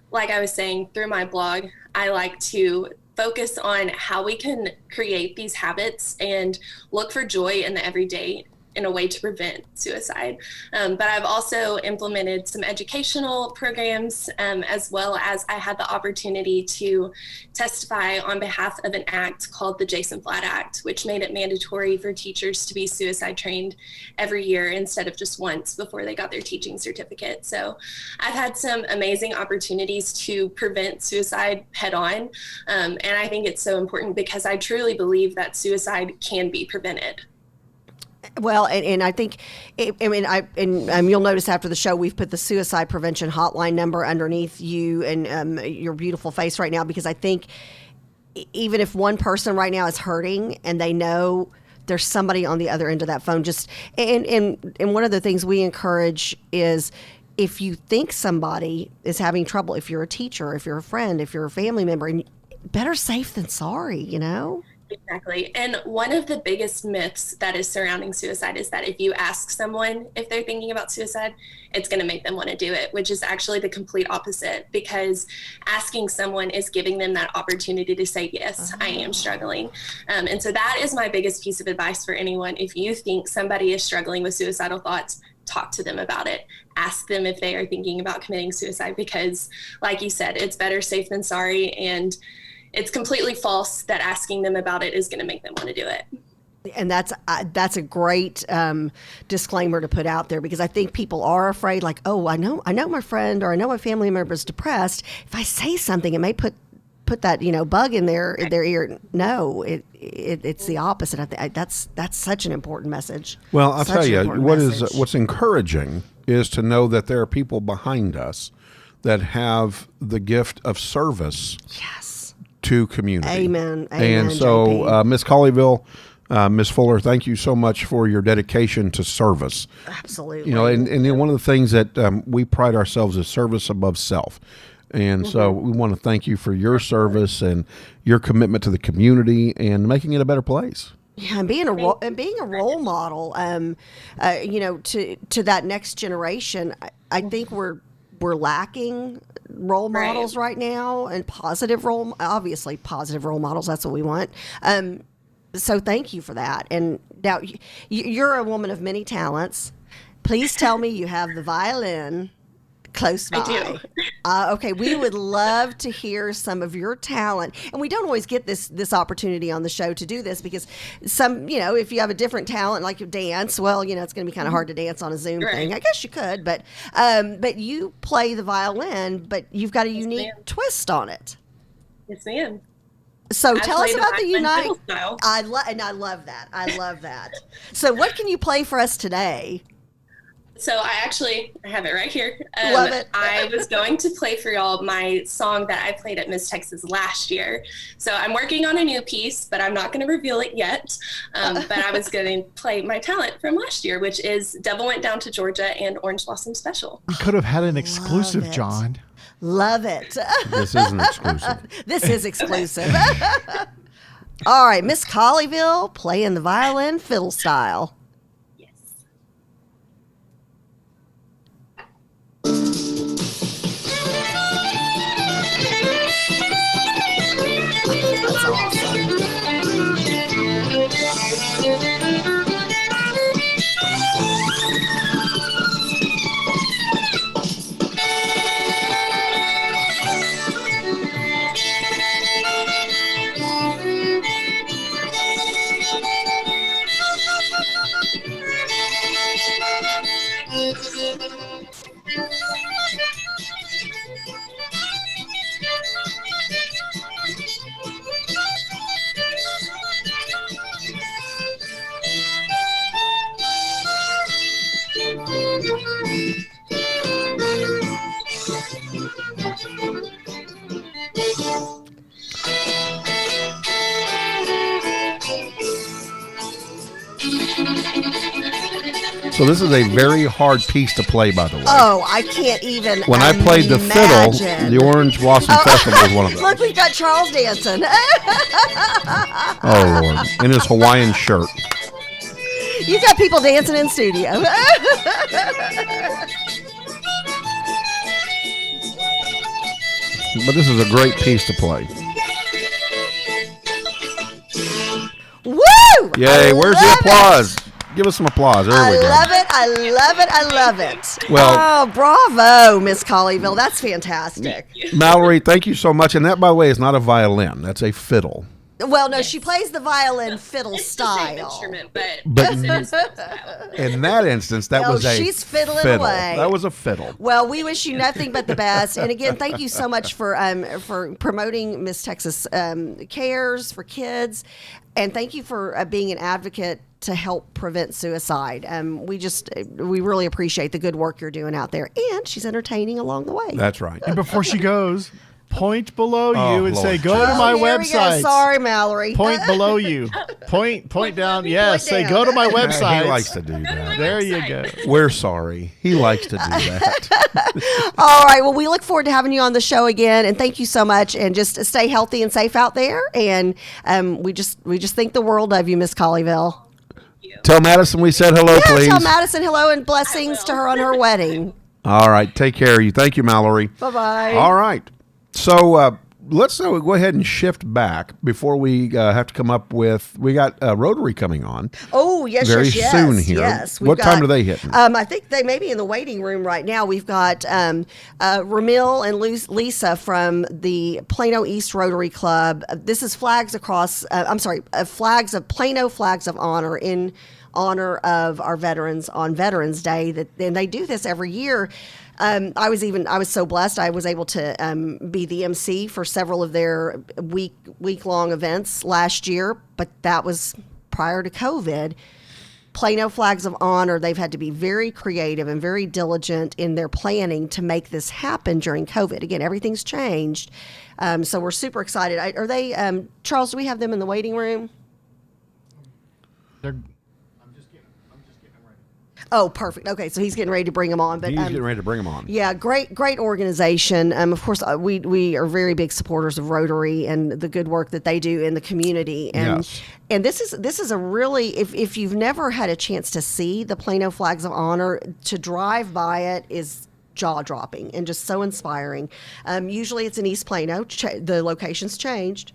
like I was saying, through my blog, I like to focus on how we can create these habits and look for joy in the everyday in a way to prevent suicide. But I've also implemented some educational programs, as well as I had the opportunity to testify on behalf of an act called the Jason Flatt Act, which made it mandatory for teachers to be suicide trained every year instead of just once before they got their teaching certificate. So I've had some amazing opportunities to prevent suicide head on. And I think it's so important because I truly believe that suicide can be prevented. Well, and I think, you'll notice after the show, we've put the suicide prevention hotline number underneath you and your beautiful face right now, because I think even if one person right now is hurting and they know there's somebody on the other end of that phone, and one of the things we encourage is, if you think somebody is having trouble, if you're a teacher, if you're a friend, if you're a family member, and better safe than sorry, you know? Exactly. And one of the biggest myths that is surrounding suicide is that if you ask someone if they're thinking about suicide, it's going to make them want to do it, which is actually the complete opposite, because asking someone is giving them that opportunity to say, yes, I am struggling. And so that is my biggest piece of advice for anyone. If you think somebody is struggling with suicidal thoughts, talk to them about it. Ask them if they are thinking about committing suicide, because like you said, it's better safe than sorry. And it's completely false that asking them about it is going to make them want to do it. And that's a great disclaimer to put out there, because I think people are afraid, like, oh, I know my friend or I know my family member is depressed. If I say something, it may put that, you know, bug in their ear. No, it's the opposite. I think that's such an important message. Well, I'll tell you message. what's encouraging is to know that there are people behind us that have the gift of service. Yes. To community. Amen. And so, Miss Colleyville, Miss Fuller, thank you so much for your dedication to service. Absolutely. You know, and one of the things that we pride ourselves is service above self. And so we want to thank you for your service and your commitment to the community and making it a better place. Yeah, and being a role model, you know, to that next generation. I think we're lacking role models right now, and positive role models. That's what we want. So thank you for that. And now you're a woman of many talents. Please tell me you have the violin close by. I do. Okay, we would love to hear some of your talent. And we don't always get this opportunity on the show to do this, because some, you know, if you have a different talent like you dance, well, you know, it's going to be kind of hard to dance on a Zoom thing. I guess you could, but you play the violin, but you've got a unique twist on it. Yes, ma'am. So tell us about the unite. I love that. I love that. So what can you play for us today? So I have it right here. Love it. I was going to play for y'all my song that I played at Miss Texas last year. So I'm working on a new piece, but I'm not going to reveal it yet. But I was going to play my talent from last year, which is Devil Went Down to Georgia and Orange Blossom Special. We could have had an exclusive, John. Love it. This isn't exclusive. This is exclusive. All right, Miss Colleyville playing the violin fiddle style. So this is a very hard piece to play, by the way. Oh, I can't even When I played the fiddle, the Orange Blossom Festival was one of those. Look, we got Charles dancing. Oh, Lord. In his Hawaiian shirt. You got people dancing in studio. But this is a great piece to play. Woo! Yay, where's the applause? Give us some applause. There we go. I love it. Well, oh, bravo, Miss Colleyville. That's fantastic. Mallory, thank you so much. And that, by the way, is not a violin. That's a fiddle. Well, no, she plays the violin fiddle It's style. the same instrument, but But- yes, it is fiddle style. In that instance, that No, was a she's fiddling fiddle. away. That was a fiddle. Well, we wish you nothing but the best. And again, thank you so much for promoting Miss Texas Cares for Kids, and thank you for being an advocate to help prevent suicide. We really appreciate the good work you're doing out there, and she's entertaining along the way. That's right. And before she goes, point below you and Lord. say, go to my here we go. website. Sorry, Mallory. Point below you. Point down. Yes, say, down. go to my Yeah, website. he likes to do that. There you go. We're sorry. He likes to do that. All right. Well, we look forward to having you on the show again, and thank you so much. And just stay healthy and safe out there. And we just think the world of you, Miss Colleyville. Tell Madison we said hello, Yeah, please. tell Madison hello and blessings to her on her wedding. All right. Take care of you. Thank you, Mallory. Bye-bye. All right. So let's go ahead and shift back before we have to come up with. We got Rotary coming on. Oh, yes, very yes, soon here. Yes. What time do they hit? I think they may be in the waiting room right now. We've got Ramil and Lisa from the Plano East Rotary Club. This is flags across. Flags of Plano flags of honor in honor of our veterans on Veterans Day. And they do this every year. I was so blessed. I was able to be the MC for several of their week-long events last year, but that was prior to COVID. Plano Flags of Honor, they've had to be very creative and very diligent in their planning to make this happen during COVID. Again, everything's changed. So we're super excited. Are they, Charles, do we have them in the waiting room? Oh, perfect. Okay, so he's getting ready to bring them on. But He's getting ready to bring them on. yeah, great organization. Of course, we are very big supporters of Rotary and the good work that they do in the community. And Yes. and this is a really, if you've never had a chance to see the Plano Flags of Honor, to drive by it is jaw-dropping and just so inspiring. Usually it's in East Plano. The location's changed.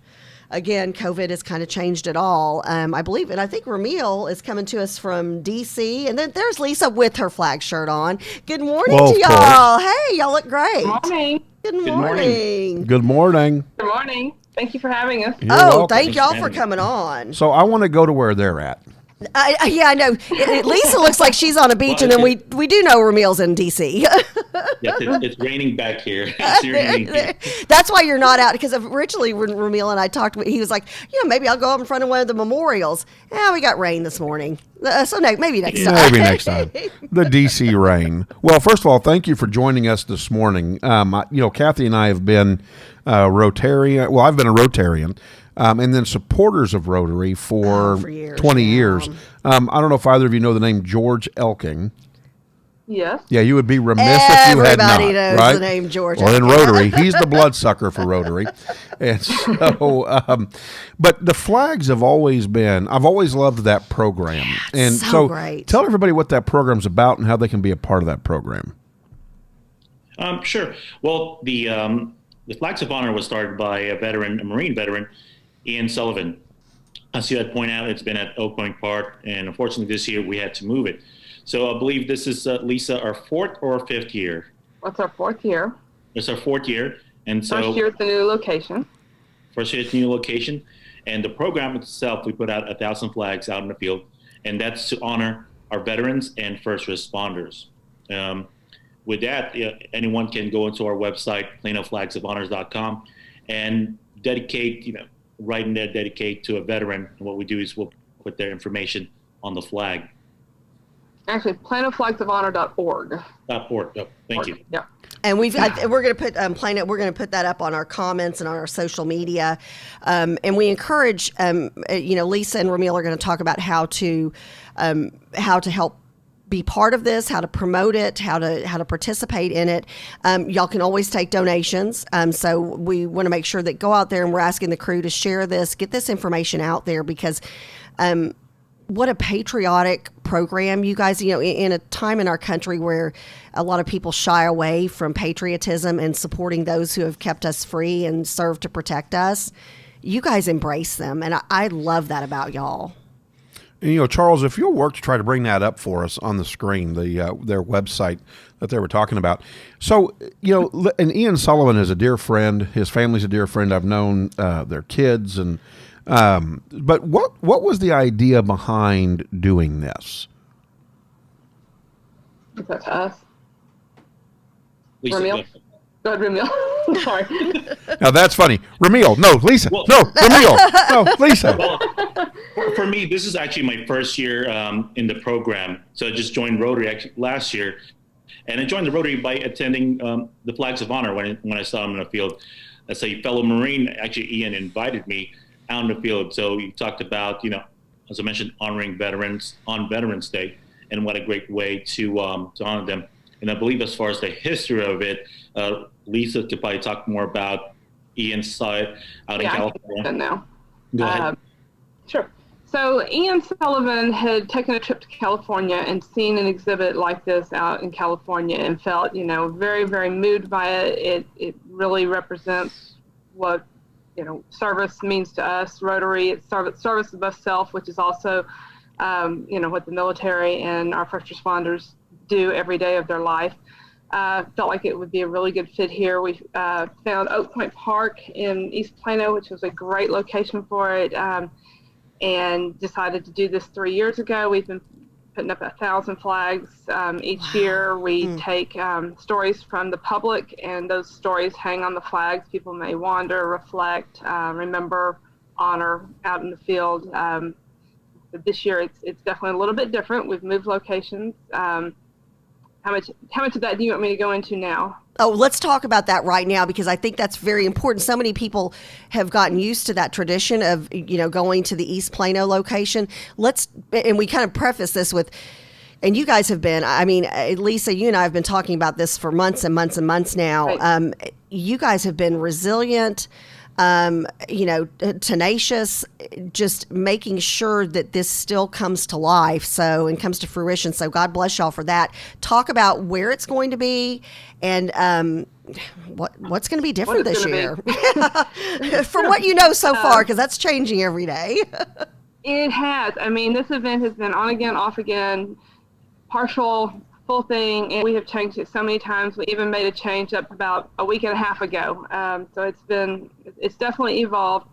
Again, COVID has kind of changed it all. I believe, and I think Ramil is coming to us from D.C. And then there's Lisa with her flag shirt on. Good morning Well, to of y'all. Hey, y'all look great. Good morning. Good morning. Good morning. Good morning. Thank you for having us. You're Oh, welcome. thank y'all for coming on. So I want to go to where they're at. Yeah, I know. Lisa looks like she's on a beach, and then we do know Ramil's in D.C. Yes, it's raining back here. It's raining here. That's why you're not out, because originally when Ramil and I talked, he was like, maybe I'll go up in front of one of the memorials. Yeah, we got rain this morning. So maybe next time. Maybe next time. The D.C. rain. Well, first of all, thank you for joining us this morning. Kathy and I have been Rotarian. Well, I've been a Rotarian. And then supporters of Rotary for years, 20 yeah. years. I don't know if either of you know the name George Elking. Yes. Yeah, you would be remiss if you had not. Everybody knows right? the name George Well, in Elking. Rotary, he's the bloodsucker for Rotary. And so, but the flags have always been, I've always loved that program. And so great. Tell everybody what that program's about and how they can be a part of that program. Sure. Well, the Flags of Honor was started by a Marine veteran, Ian Sullivan. As you had pointed out, it's been at Oak Point Park, and unfortunately this year we had to move it. So I believe this is, Lisa, our fourth or fifth year. What's our fourth year? It's our fourth year. And so First year at the new location. first year at the new location. And the program itself, we put out 1,000 flags out in the field, and that's to honor our veterans and first responders. With that, anyone can go into our website, planoflagsofhonors.com, and dedicate, right in there, dedicate to a veteran. And what we do is we'll put their information on the flag. Actually, planoflagsofhonor.org. .org. Oh, thank you. Yeah. And we're going to put Plano. We're going to put that up on our comments and on our social media. And we encourage, Lisa and Ramil are going to talk about how to help be part of this, how to promote it, how to participate in it. Y'all can always take donations. So we want to make sure that go out there, and we're asking the crew to share this, get this information out there, because what a patriotic program, you guys. In a time in our country where a lot of people shy away from patriotism and supporting those who have kept us free and served to protect us, you guys embrace them, and I love that about y'all. And, Charles, if you'll work to try to bring that up for us on the screen, their website that they were talking about. So, and Ian Sullivan is a dear friend. His family's a dear friend. I've known their kids, and but what was the idea behind doing this? Is that to us? Lisa, Ramil? Go ahead, Ramil. Sorry. Now that's funny. Ramil, no, Lisa, Well- no, Ramil, no, Lisa. for me, this is actually my first year in the program. So I just joined Rotary actually last year. And I joined the Rotary by attending the Flags of Honor when I saw them in the field. as a fellow Marine, actually Ian invited me out in the field. So you talked about, as I mentioned, honoring veterans on Veterans Day, and what a great way to honor them. And I believe as far as the history of it, Lisa could probably talk more about Ian's side out in California. Now. Go ahead. Sure. So Ian Sullivan had taken a trip to California and seen an exhibit like this out in California and felt, very, very moved by it. It really represents what, service means to us. Rotary, it's service above self, which is also, what the military and our first responders do every day of their life. Felt like it would be a really good fit here. We found Oak Point Park in East Plano, which was a great location for it. And decided to do this 3 years ago. We've been putting up 1,000 flags each year. We take stories from the public, and those stories hang on the flags. People may wander, reflect, remember, honor out in the field. But this year, it's definitely a little bit different. We've moved locations. How much of that do you want me to go into now? Oh, let's talk about that right now, because I think that's very important. So many people have gotten used to that tradition of, going to the East Plano location. And we kind of preface this with, and you guys have been, Lisa, you and I have been talking about this for months and months and months now. Right. You guys have been resilient, tenacious, just making sure that this still comes to life, and comes to fruition. So God bless y'all for that. Talk about where it's going to be and what's going to be different this year from what you know so far, because that's changing every day. It has. This event has been on again, off again, partial, full thing, and we have changed it so many times. We even made a change up about a week and a half ago. So it's definitely evolved.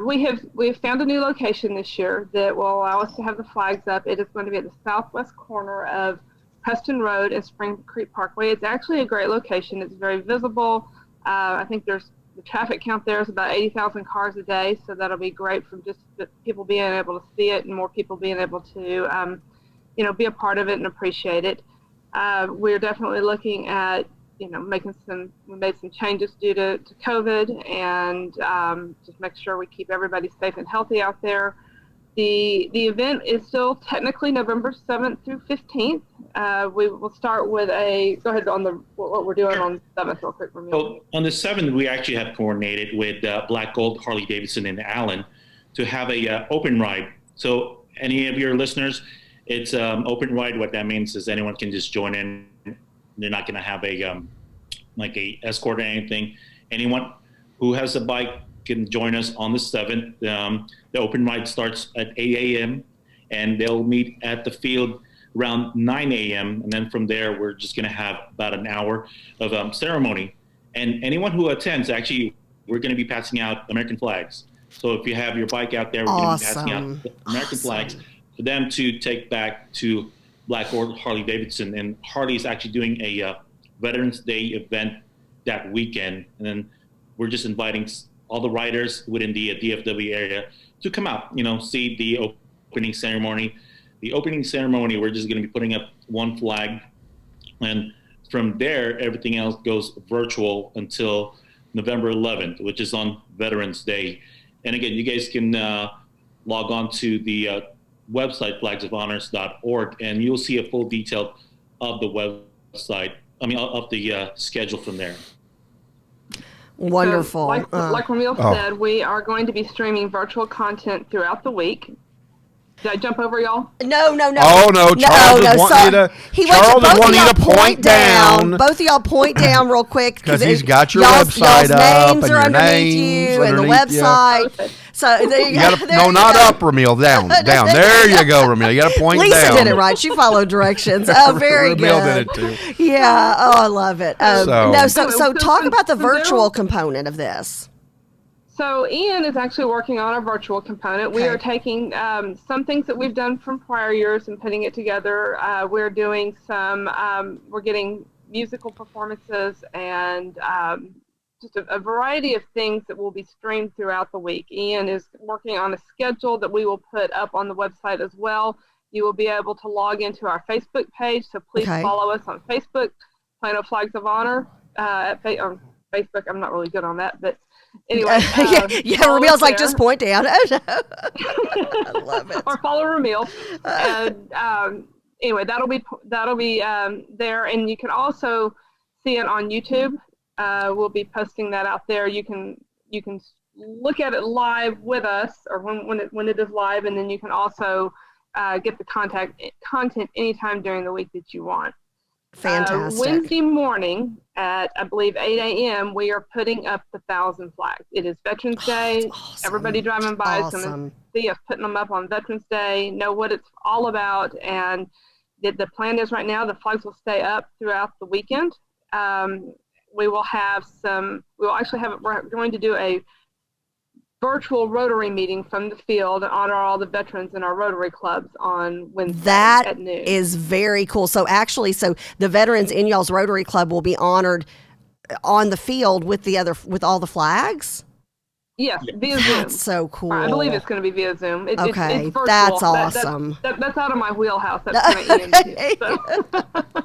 We have found a new location this year that will allow us to have the flags up. It is going to be at the southwest corner of Preston Road and Spring Creek Parkway. It's actually a great location. It's very visible. I think the traffic count there is about 80,000 cars a day, so that'll be great from just people being able to see it and more people being able to be a part of it and appreciate it. We're definitely looking at, we made some changes due to COVID, and just make sure we keep everybody safe and healthy out there. The event is still technically November 7th through 15th. We will start with go ahead on what we're doing on the 7th real quick. So on the 7th, we actually have coordinated with Black Gold Harley Davidson in Allen to have a open ride. So any of your listeners, it's open ride. What that means is anyone can just join in. They're not going to have a escort or anything. Anyone who has a bike can join us on the 7th. The open ride starts at 8 a.m. and they'll meet at the field around 9 a.m. And then from there, we're just going to have about an hour of ceremony. And anyone who attends, actually, we're going to be passing out American flags. So if you have your bike out there, we're going to be passing out American flags for them to take back to Black Gold Harley Davidson. And Harley is actually doing a Veterans Day event that weekend. And then we're just inviting all the riders within the DFW area to come out, see the opening ceremony. The opening ceremony, we're just going to be putting up one flag. And from there, everything else goes virtual until November 11th, which is on Veterans Day. And again, you guys can log on to the website, flagsofhonors.org, and you'll see a full detail of the website, of the schedule from there. Wonderful. So, like Ramil said, we are going to be streaming virtual content throughout the week. Did I jump over y'all? No. Oh, no. Charles is wanting you to point down. Both of y'all point down real quick. Because he's got your website up and your names and the website. Okay. So there you go. No, not up, Ramil. Down. There you go, Ramil. You got to point Lisa down. did it right. She followed directions. Oh, very good. Ramil did it too. Yeah. Oh, I love it. So talk about the virtual Daryl, component of this. So Ian is actually working on a virtual component. We are taking some things that we've done from prior years and putting it together. We're doing we're getting musical performances and just a variety of things that will be streamed throughout the week. Ian is working on a schedule that we will put up on the website as well. You will be able to log into our Facebook page, so please follow us on Facebook, Plano Flags of Honor. Facebook. I'm not really good on that, but anyway. Ramil's like, just point down. I love it. Or follow Ramil. And anyway, that'll be there, and you can also see it on YouTube. We'll be posting that out there. You can look at it live with us, or when it is live, and then you can also get the content anytime during the week that you want. Fantastic. Wednesday morning at, I believe, 8 a.m., we are putting up the 1,000 flags. It is Veterans Day. Awesome. Everybody driving by is going to see us putting them up on Veterans Day, know what it's all about, and the plan is right now the flags will stay up throughout the weekend. We're going to do a virtual Rotary meeting from the field to honor all the veterans in our Rotary clubs on Wednesday at noon. That is very cool. So the veterans in y'all's Rotary club will be honored on the field with all the flags? Yes, via Zoom. That's so cool. I believe it's going to be via Zoom. It's virtual. That's awesome. That's out of my wheelhouse. That's kind of Ian.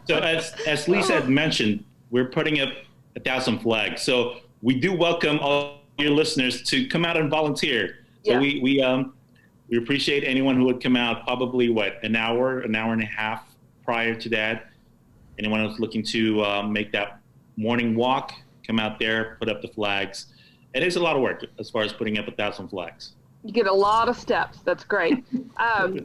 So as Lisa had mentioned, we're putting up 1,000 flags. So we do welcome all your listeners to come out and volunteer. So we appreciate anyone who would come out, probably an hour and a half prior to that. Anyone who's looking to make that morning walk, come out there, put up the flags. It is a lot of work as far as putting up 1,000 flags. You get a lot of steps. That's great.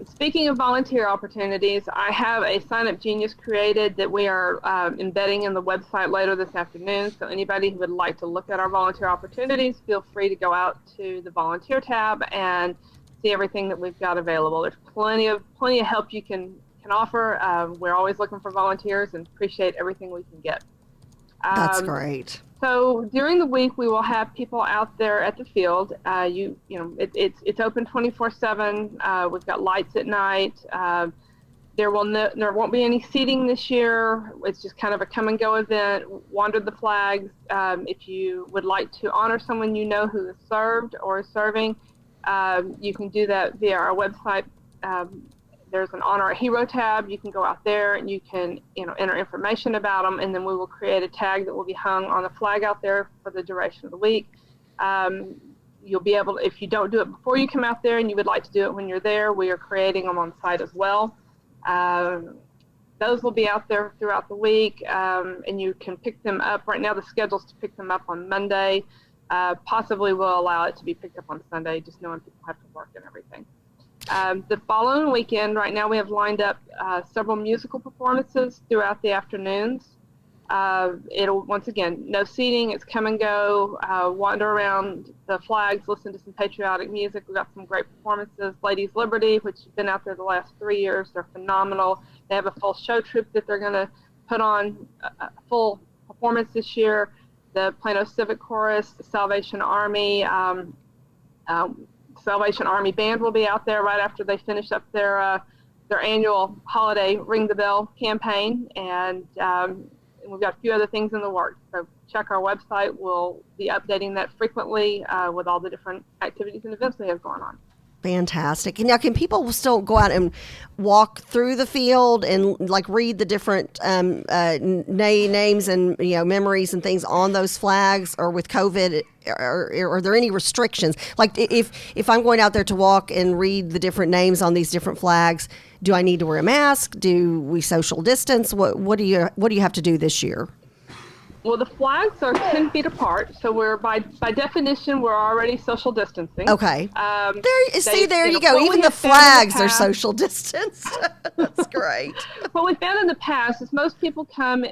Speaking of volunteer opportunities, I have a sign-up genius created that we are embedding in the website later this afternoon. So anybody who would like to look at our volunteer opportunities, feel free to go out to the volunteer tab and see everything that we've got available. There's plenty of help you can offer. We're always looking for volunteers and appreciate everything we can get. That's great. So during the week, we will have people out there at the field. It's open 24/7. We've got lights at night. There won't be any seating this year. It's just kind of a come and go event. Wander the flags. If you would like to honor someone you know who is served or is serving, you can do that via our website. There's an Honor a Hero tab. You can go out there and you can enter information about them, and then we will create a tag that will be hung on the flag out there for the duration of the week. You'll be able to, if you don't do it before you come out there and you would like to do it when you're there, we are creating them on site as well. Those will be out there throughout the week, and you can pick them up. Right now the schedule's to pick them up on Monday. Possibly we'll allow it to be picked up on Sunday, just knowing people have to work and everything. The following weekend, right now we have lined up several musical performances throughout the afternoons. It'll, once again, no seating, it's come and go, wander around the flags, listen to some patriotic music. We've got some great performances. Ladies Liberty, which has been out there the last 3 years, they're phenomenal. They have a full show troupe that they're going to put on a full performance this year. The Plano Civic Chorus, the Salvation Army Band will be out there right after they finish up their annual holiday Ring the Bell campaign, and we've got a few other things in the works. So check our website. We'll be updating that frequently with all the different activities and events we have going on. Fantastic. And now, can people still go out and walk through the field and read the different names and memories and things on those flags? Or with COVID, are there any restrictions? Like if I'm going out there to walk and read the different names on these different flags, do I need to wear a mask? Do we social distance? What do you have to do this year? Well, the flags are 10 feet apart, so we're by definition we're already social distancing. Okay. There you go. Even the flags are social distance. That's great. What we found in the past is most people come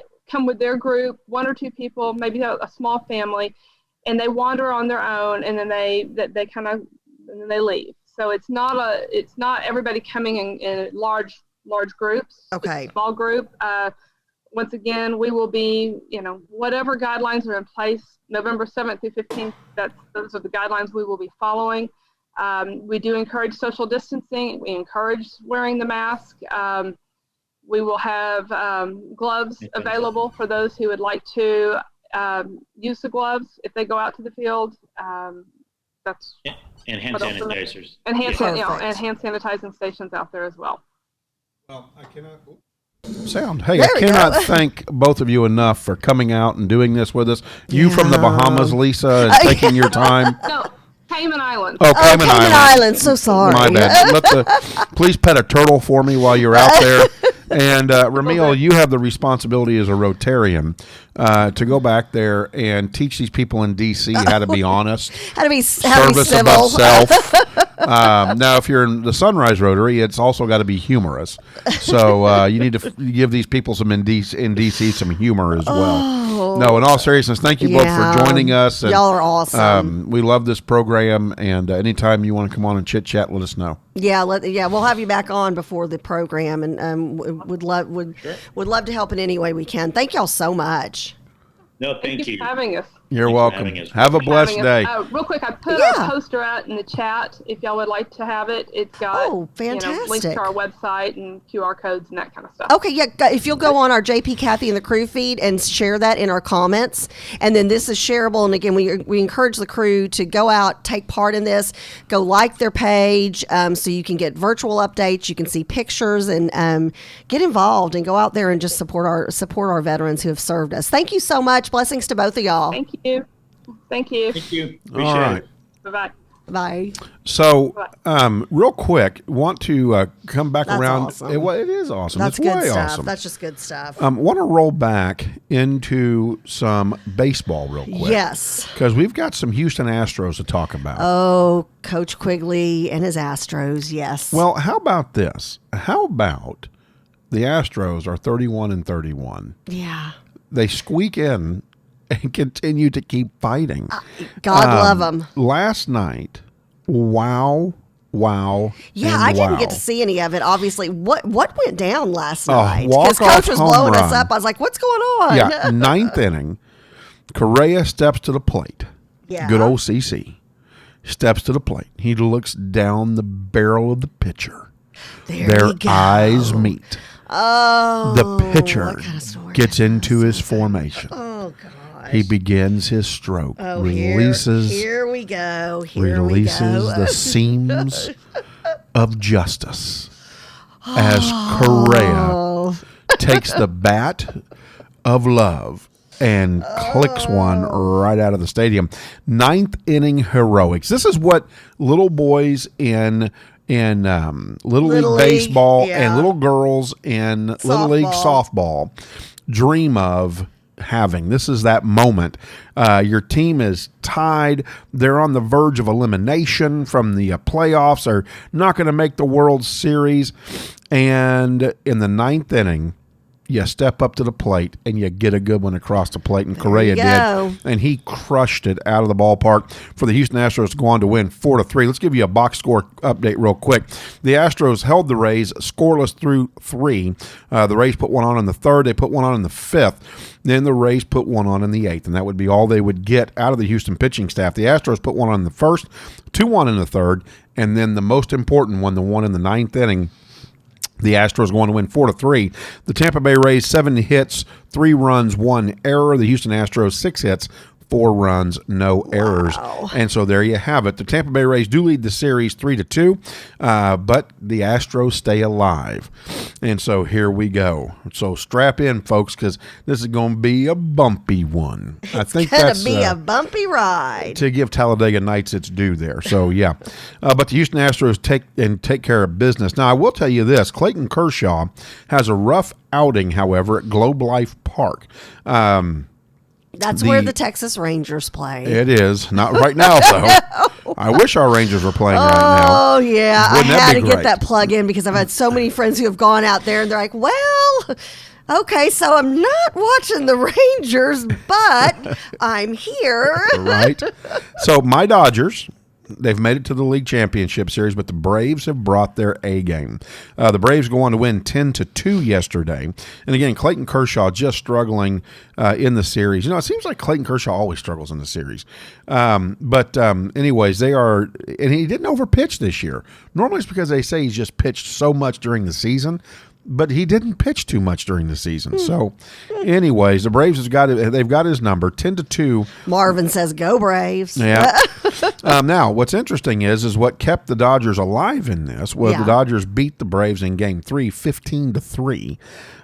with their group, one or two people, maybe a small family, and they wander on their own, and then they leave. So it's not everybody coming in large groups. Okay. It's a small group. Once again, we will be, whatever guidelines are in place, November 7th through 15th, those are the guidelines we will be following. We do encourage social distancing. We encourage wearing the mask. We will have gloves available for those who would like to use the gloves if they go out to the field. And hand sanitizers. And hand sanitizing stations out there as well. Well, I cannot. Sound. Hey, There I we cannot go. thank both of you enough for coming out and doing this with us. You from the Bahamas, Lisa, and taking your time. No, Cayman Islands. Oh, Cayman Cayman Islands. So sorry. My bad. Please pet a turtle for me while you're out there. And Ramil, you have the responsibility as a Rotarian to go back there and teach these people in D.C. how to be honest, How to be service civil. above self. Now, if you're in the Sunrise Rotary, it's also got to be humorous. So you need to give these people some in D.C. some humor as well. No, in all seriousness, thank you both for joining us. And, y'all are awesome. We love this program, and anytime you want to come on and chit chat, let us know. Yeah, we'll have you back on before the program, and would love to help in any way we can. Thank y'all so much. No, thank you. For having us. You're Thanks for welcome. having us. Have a blessed day. Real quick, I put Yeah. our poster out in the chat if y'all would like to have it. It's got links fantastic. to our website and QR codes and that kind of stuff. Okay, yeah. If you'll go on our JP, Kathy, and the crew feed and share that in our comments, and then this is shareable. And again, we encourage the crew to go out, take part in this, go like their page, so you can get virtual updates, you can see pictures, and get involved and go out there and just support our veterans who have served us. Thank you so much. Blessings to both of y'all. Thank you. Thank you. Thank you. Appreciate All right. it. Bye-bye. Bye. So, real quick, want to come back That's around. awesome. It is awesome. That's it's good way stuff. awesome. That's just good stuff. Want to roll back into some baseball real quick. Yes. Because we've got some Houston Astros to talk about. Oh, Coach Quigley and his Astros. Yes. Well, how about this? How about the Astros are 31-31? Yeah. They squeak in and continue to keep fighting. God love them. Last night, wow. Yeah, and I didn't wow. get to see any of it. Obviously, what went down last A night? Because walk-off Coach was home blowing us run. up. I was like, "What's going on?" Yeah, ninth inning. Correa steps to the plate. Yeah. Good old CC steps to the plate. He looks down the barrel of the pitcher. There Their we go. eyes meet. Oh, The pitcher what kind of story? gets into his formation. Oh gosh. He begins his stroke. Oh, releases Here we go. releases the seams of justice as Correa Oh, takes the bat of love and clicks one right out of the stadium. Ninth inning heroics. This is what little boys in Little League League, baseball yeah. and little girls in Little League softball dream of having. This is that moment. Your team is tied. They're on the verge of elimination from the playoffs. They're not going to make the World Series. And in the ninth inning, you step up to the plate and you get a good one across the plate, and Correa go. did, and he crushed it out of the ballpark for the Houston Astros to go on to win 4-3. Let's give you a box score update real quick. The Astros held the Rays scoreless through 3. The Rays put one on in the 3rd. They put one on in the 5th. Then the Rays put one on in the 8th, and that would be all they would get out of the Houston pitching staff. The Astros put one on in the 1st, 2-1 in the 3rd, and then the most important one, the one in the 9th inning, the Astros going to win 4-3. The Tampa Bay Rays, 7 hits, 3 runs, 1 error. The Houston Astros, 6 hits, 4 runs, no errors. And so there you have it. The Tampa Bay Rays do lead the series 3-2, but the Astros stay alive. And so here we go. So strap in, folks, because this is going to be a bumpy one. I think gonna that's be a bumpy ride. to give Talladega Nights its due there. So, yeah. But the Houston Astros take care of business. Now, I will tell you this. Clayton Kershaw has a rough outing, however, at Globe Life Park. That's where the Texas Rangers play. It is. Not right now, though. I wish our Rangers were playing right now. Oh, yeah. Wouldn't I that had be to get great? that plug in because I've had so many friends who have gone out there and they're like, well, okay, so I'm not watching the Rangers, but I'm here. Right? So, my Dodgers, they've made it to the league championship series, but the Braves have brought their A game. The Braves go on to win 10-2 yesterday. And again, Clayton Kershaw just struggling in the series. You know, it seems like Clayton Kershaw always struggles in the series. But anyways, they are, and he didn't overpitch this year. Normally it's because they say he's just pitched so much during the season. But he didn't pitch too much during the season. So, anyways, the Braves they've got his number, 10-2. Marvin says, go Braves. Yeah. Now, what's interesting is what kept the Dodgers alive in this was the Dodgers beat the Braves in Game 3, 15-3.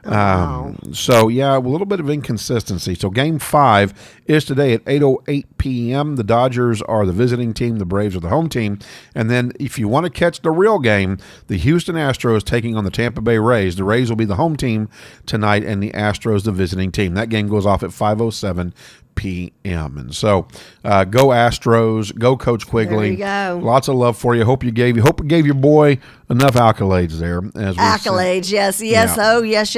Wow. So, yeah, a little bit of inconsistency. So, Game 5 is today at 8:08 p.m. The Dodgers are the visiting team. The Braves are the home team. And then if you want to catch the real game, the Houston Astros taking on the Tampa Bay Rays. The Rays will be the home team tonight, and the Astros the visiting team. That game goes off at 5:07 p.m. And so, go Astros, go Coach Quigley. There you go. Lots of love for you. Hope it gave your boy enough accolades there. As we Accolades, yes. Yeah. Oh, yes.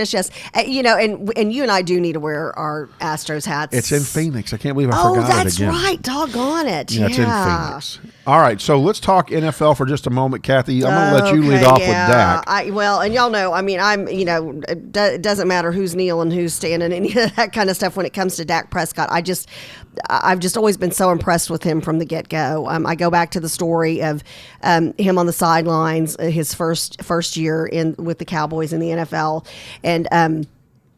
And you and I do need to wear our Astros hats. It's in Phoenix. I can't believe I Oh, forgot that's it again. right. Doggone it. Yeah, it's in Phoenix. All right, so let's talk NFL for just a moment, Kathy. I'm going to let you lead Okay, off with Dak. And y'all know, it doesn't matter who's kneeling, who's standing, any of that kind of stuff when it comes to Dak Prescott. I've just always been so impressed with him from the get-go. I go back to the story of him on the sidelines, his first year with the Cowboys in the NFL, and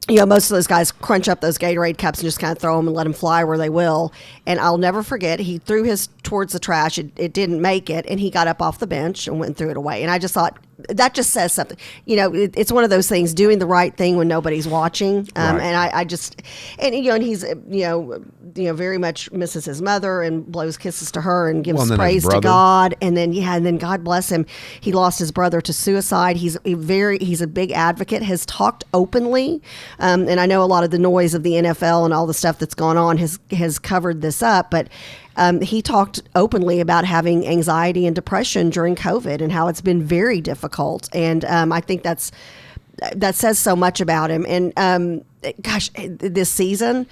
most of those guys crunch up those Gatorade cups and just kind of throw them and let them fly where they will. And I'll never forget, he threw his towards the trash. It didn't make it, and he got up off the bench and went and threw it away. And I just thought, that just says something. It's one of those things, doing the right thing when nobody's watching. Right. And he's very much misses his mother and blows kisses to her and gives and then his praise to brother. God. And then God bless him, he lost his brother to suicide. He's a big advocate, has talked openly. And I know a lot of the noise of the NFL and all the stuff that's gone on has covered this up, but he talked openly about having anxiety and depression during COVID and how it's been very difficult. And I think that says so much about him. And this season,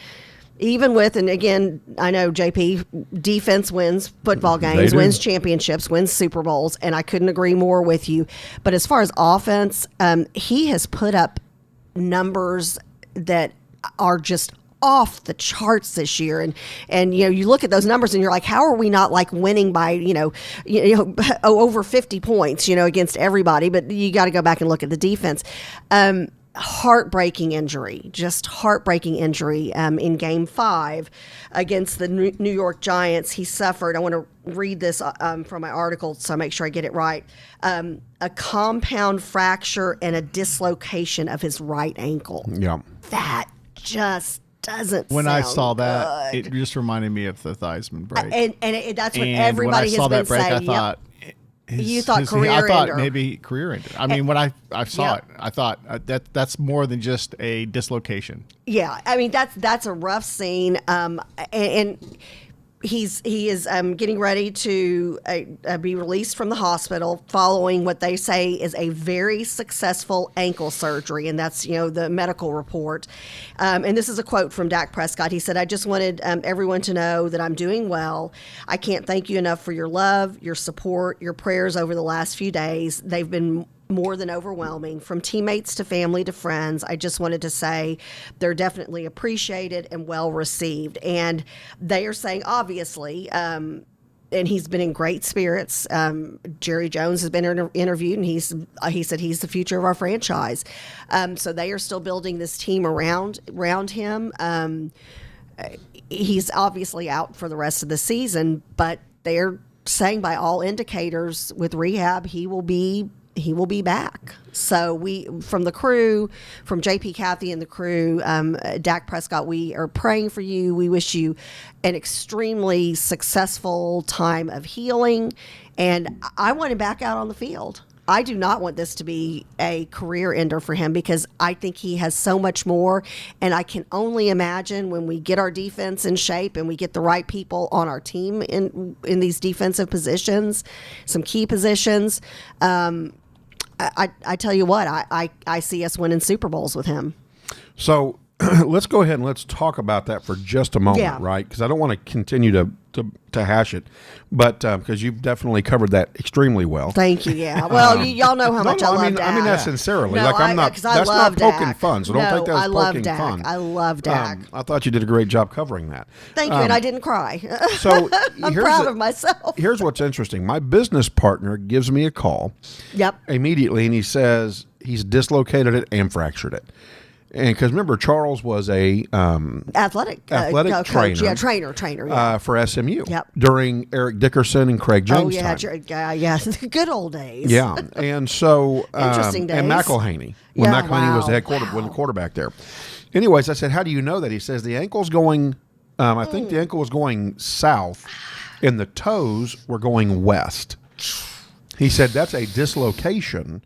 even with, and again, I know JP, defense wins football games, wins championships, wins Super Bowls, and I couldn't agree more with you. But as far as offense, he has put up numbers that are just off the charts this year, and you look at those numbers and you're like, how are we not like winning by over 50 points against everybody? But you got to go back and look at the defense. Heartbreaking injury in Game 5 against the New York Giants. He suffered, I want to read this from my article so I make sure I get it right, a compound fracture and a dislocation of his right ankle. Yeah. That just doesn't When sound I saw that, good. it just reminded me of the Theismann break. That's what And everybody has when I saw been that break, saying. I thought, You thought career I thought ender. maybe career ender. I mean, when I saw it, I thought that's more than just a dislocation. Yeah, I mean that's a rough scene, and he is getting ready to be released from the hospital following what they say is a very successful ankle surgery, and that's the medical report. And this is a quote from Dak Prescott. He said, "I just wanted everyone to know that I'm doing well. I can't thank you enough for your love, your support, your prayers over the last few days. They've been more than overwhelming, from teammates to family to friends. I just wanted to say they're definitely appreciated and well received." And they are saying, obviously, and he's been in great spirits. Jerry Jones has been interviewed, and he said he's the future of our franchise. So they are still building this team around him. He's obviously out for the rest of the season, but they're saying by all indicators with rehab, he will be back. So we, from the crew, from JP, Kathy, and the crew, Dak Prescott, we are praying for you. We wish you an extremely successful time of healing, and I want him back out on the field. I do not want this to be a career ender for him, because I think he has so much more, and I can only imagine when we get our defense in shape and we get the right people on our team in these defensive positions, some key positions. I tell you what, I see us winning Super Bowls with him. So let's go ahead and let's talk about that for just a moment, right? Because I don't want to continue to hash it, but because you've definitely covered that extremely well. Thank you. Yeah. Well, y'all know how much I love Dak. I mean that sincerely. No, like I'm not. That's not poking Dak. fun. So don't take that as poking Dak. fun. I love Dak. I thought you did a great job covering that. Thank you, and I didn't cry. So I'm proud of myself. Here's what's interesting. My business partner gives me a call. Yep. Immediately, and he says he's dislocated it and fractured it. And because remember, Charles was a athletic trainer. coach. Yeah, trainer. Yeah. For SMU. Yep. During Eric Dickerson and Craig Jones' time. Yeah, the good old days. Yeah, and so Interesting days. and McElhaney when Yeah, McElhaney was the head wow. when the quarterback there. Anyways, I said, "How do you know that?" He says, "The ankle's going. I think the ankle was going south, and the toes were going west." He said, "That's a dislocation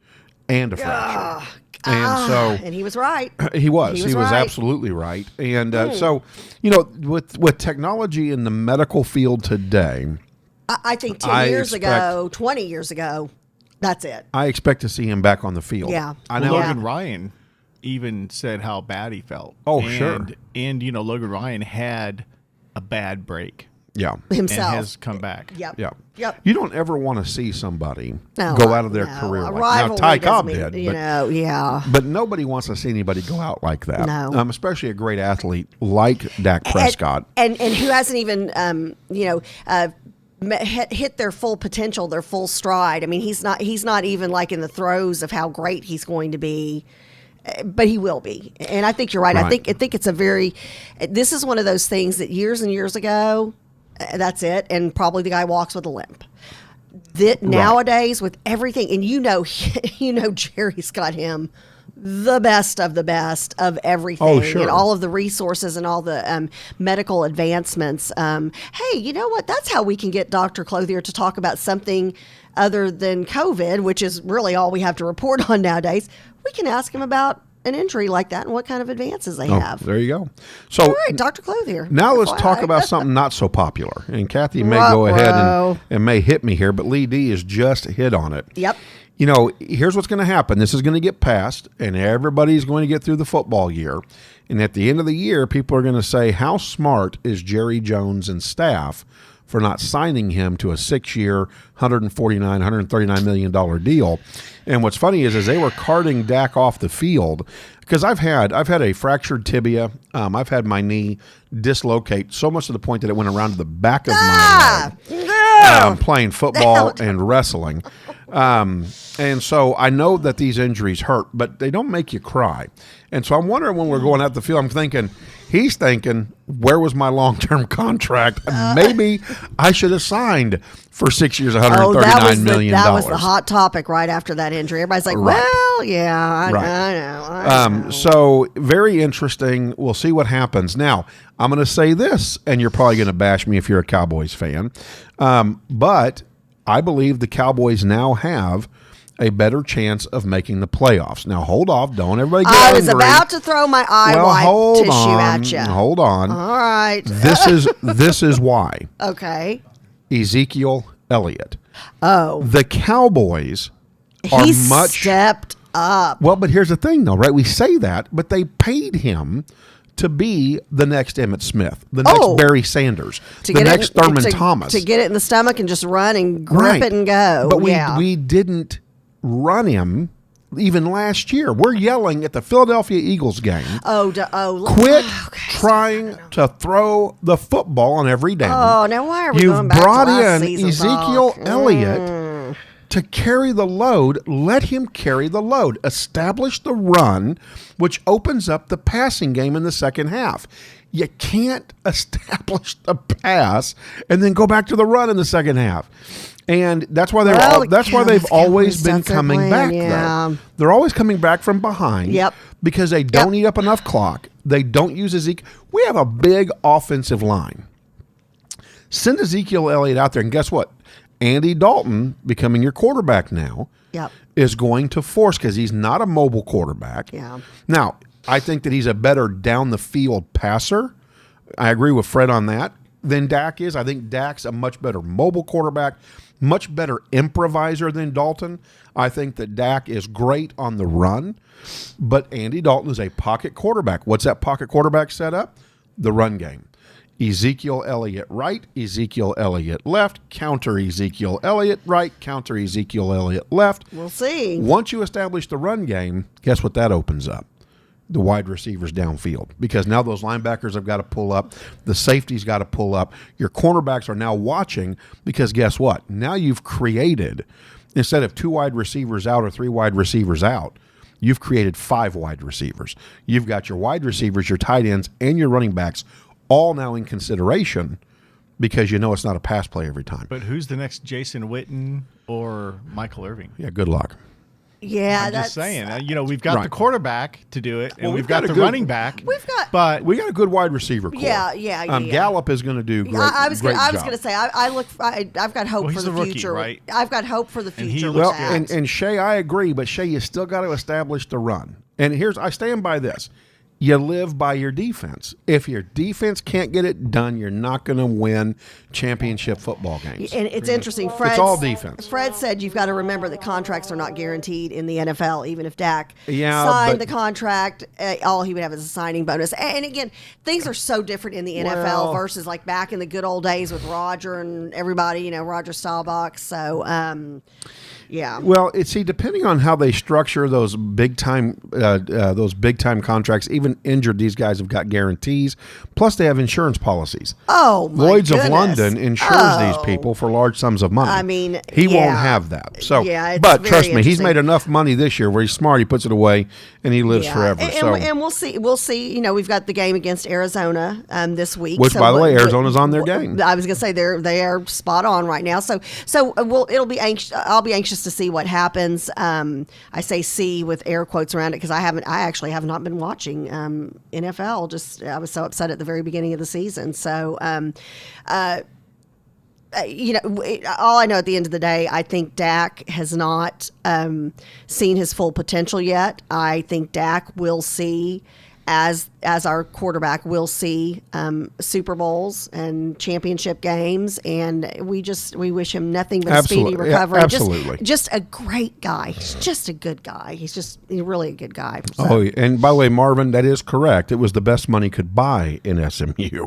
and a fracture." And he was right. He was right. absolutely right. And so, you know, with technology in the medical field today, I think 10 years ago, 20 years ago, that's it. I expect to see him back on the field. Yeah. I know. Logan Ryan even said how bad he felt. Oh, sure. And, you know, Logan Ryan had a bad break. Yeah. Himself. And has come back. Yep. Yeah. Yep. You don't ever want to see somebody No, go out of their no. career A like that. Now, rivalry Ty doesn't Cobb mean- did. You know, yeah. But nobody wants to see anybody go out like that. No. Especially a great athlete like Dak Prescott. And who hasn't even, hit their full potential, their full stride. I mean, he's not even like in the throes of how great he's going to be. But he will be, and I think you're right. Right. I think it's this is one of those things that years and years ago, that's it, and probably the guy walks with a limp. That nowadays with everything, and Jerry's got him the best of everything, Oh, sure. and all of the resources and all the medical advancements. Hey, you know what? That's how we can get Dr. Clothier to talk about something other than COVID, which is really all we have to report on nowadays. We can ask him about an injury like that and what kind of advances they have. There you go. So All right, Dr. Clothier. now let's FYI. talk about something not so popular. And Kathy may go ahead Ruh-roh. and may hit me here, but Lee D has just hit on it. Yep. You know, here's what's going to happen. This is going to get passed, and everybody's going to get through the football year. And at the end of the year, people are going to say, how smart is Jerry Jones and staff for not signing him to a 6-year, $139 million deal. And what's funny is as they were carting Dak off the field, because I've had a fractured tibia. I've had my knee dislocate so much to the point that it went around to the back of my leg. Playing football and wrestling. And so I know that these injuries hurt, but they don't make you cry. And so I'm wondering when we're going out the field, he's thinking, where was my long-term contract? Maybe I should have signed for 6 years, $139 million. That was the hot topic right after that injury. Everybody's like, Right. well, yeah, I know. So very interesting. We'll see what happens. Now, I'm going to say this, and you're probably going to bash me if you're a Cowboys fan, but I believe the Cowboys now have a better chance of making the playoffs. Now, hold off. Don't everybody get I angry. was about to throw my eye wipe tissue at you. Hold on. All right. This is why. Okay. Ezekiel Elliott. Oh. The Cowboys are He much stepped up. Well, but here's the thing, though, right? We say that, but they paid him to be the next Emmitt Smith, the next Barry Sanders, the next Thurman Thomas. To get it in the stomach and just run and grip it and go. But we didn't run him even last year. We're yelling at the Philadelphia Eagles game. Quit trying to throw the football on every down. Oh, now why are we You've going back brought to last in season Ezekiel talk? Elliott to carry the load. Let him carry the load. Establish the run, which opens up the passing game in the second half. You can't establish the pass and then go back to the run in the second half. And that's why they've always been coming back. Yeah. Though. They're always coming back from behind. Yep. Because they don't eat up enough clock. They don't use Ezekiel. We have a big offensive line. Send Ezekiel Elliott out there, and guess what? Andy Dalton, becoming your quarterback now, is going to force, because he's not a mobile quarterback. Yeah. Now, I think that he's a better down-the-field passer. I agree with Fred on that than Dak is. I think Dak's a much better mobile quarterback, much better improviser than Dalton. I think that Dak is great on the run, but Andy Dalton is a pocket quarterback. What's that pocket quarterback set up? The run game. Ezekiel Elliott right, Ezekiel Elliott left, counter Ezekiel Elliott right, counter Ezekiel Elliott left. We'll see. Once you establish the run game, guess what that opens up? The wide receivers downfield, because now those linebackers have got to pull up. The safety's got to pull up. Your cornerbacks are now watching, because guess what? Now you've created, instead of 2 wide receivers out or 3 wide receivers out, you've created 5 wide receivers. You've got your wide receivers, your tight ends, and your running backs all now in consideration because you know it's not a pass play every time. But who's the next Jason Witten or Michael Irving? Yeah, good luck. Yeah, I'm just saying. We've got Right. the quarterback to do it, and Well, we've got the running back. But We got a good wide receiver core. Yeah. Gallup is going to do great. I was great going job. to say I've got hope Well, for he's the a rookie, future. right? I've got hope for the And he future. looks with good. that. And Shay, I agree, but Shay, you still got to establish the run. And I stand by this. You live by your defense. If your defense can't get it done, you're not going to win championship football games. And it's interesting. It's all defense. Fred said you've got to remember that contracts are not guaranteed in the NFL. Even if Dak but- signed the contract, all he would have is a signing bonus. And again, things are so different in the NFL Well- versus like back in the good old days with Roger and everybody. Roger Staubach. So, yeah. Well, depending on how they structure those big time contracts, even injured, these guys have got guarantees. Plus, they have insurance policies. Oh, my Lloyd's goodness. of London insures these people for large sums of money. I mean, he won't yeah. have that. So, Yeah, it's but very trust me, he's interesting. made enough money this year where he's smart. He puts it away and he lives forever. And we'll see. We'll see. We've got the game against Arizona this week. Which, by the way, Arizona's on their game. I was going to say they are spot on right now. So it'll be anxious. I'll be anxious to see what happens. I say "see" with air quotes around it because I actually have not been watching NFL. Just I was so upset at the very beginning of the season. So. All I know at the end of the day, I think Dak has not seen his full potential yet. I think Dak will see, as our quarterback, will see Super Bowls and championship games, and we wish him nothing but a speedy Absolutely. Yeah, recovery. absolutely. Just a great guy. He's just a good guy. He's really a good guy. So. Oh, and by the way, Marvin, that is correct. It was the best money could buy in SMU. Yeah,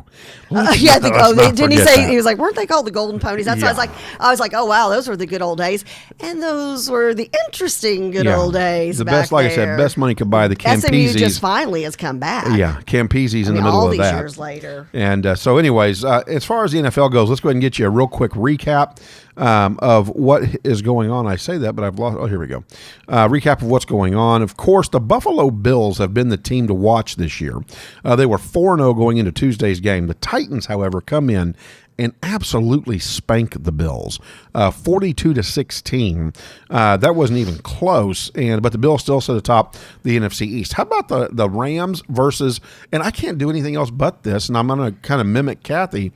Let's not didn't he forget say that. he was like, weren't they called the Golden Ponies? That's Yeah. why I was like, oh wow, those were the good old days, and those were the interesting good old days. The back best, like I there. said, best money could buy the SMU Campeses. just finally has come back. Yeah, Campeses in the middle all of these that. years later. And so anyways, as far as the NFL goes, let's go ahead and get you a real quick recap of what is going on. I say that, but I've lost. Oh, here we go. Recap of what's going on. Of course, the Buffalo Bills have been the team to watch this year. They were 4-0 going into Tuesday's game. The Titans, however, come in and absolutely spank the Bills, 42-16. That wasn't even close, but the Bills still sit atop the NFC East. How about the Rams versus, and I can't do anything else but this, and I'm going to kind of mimic Kathy,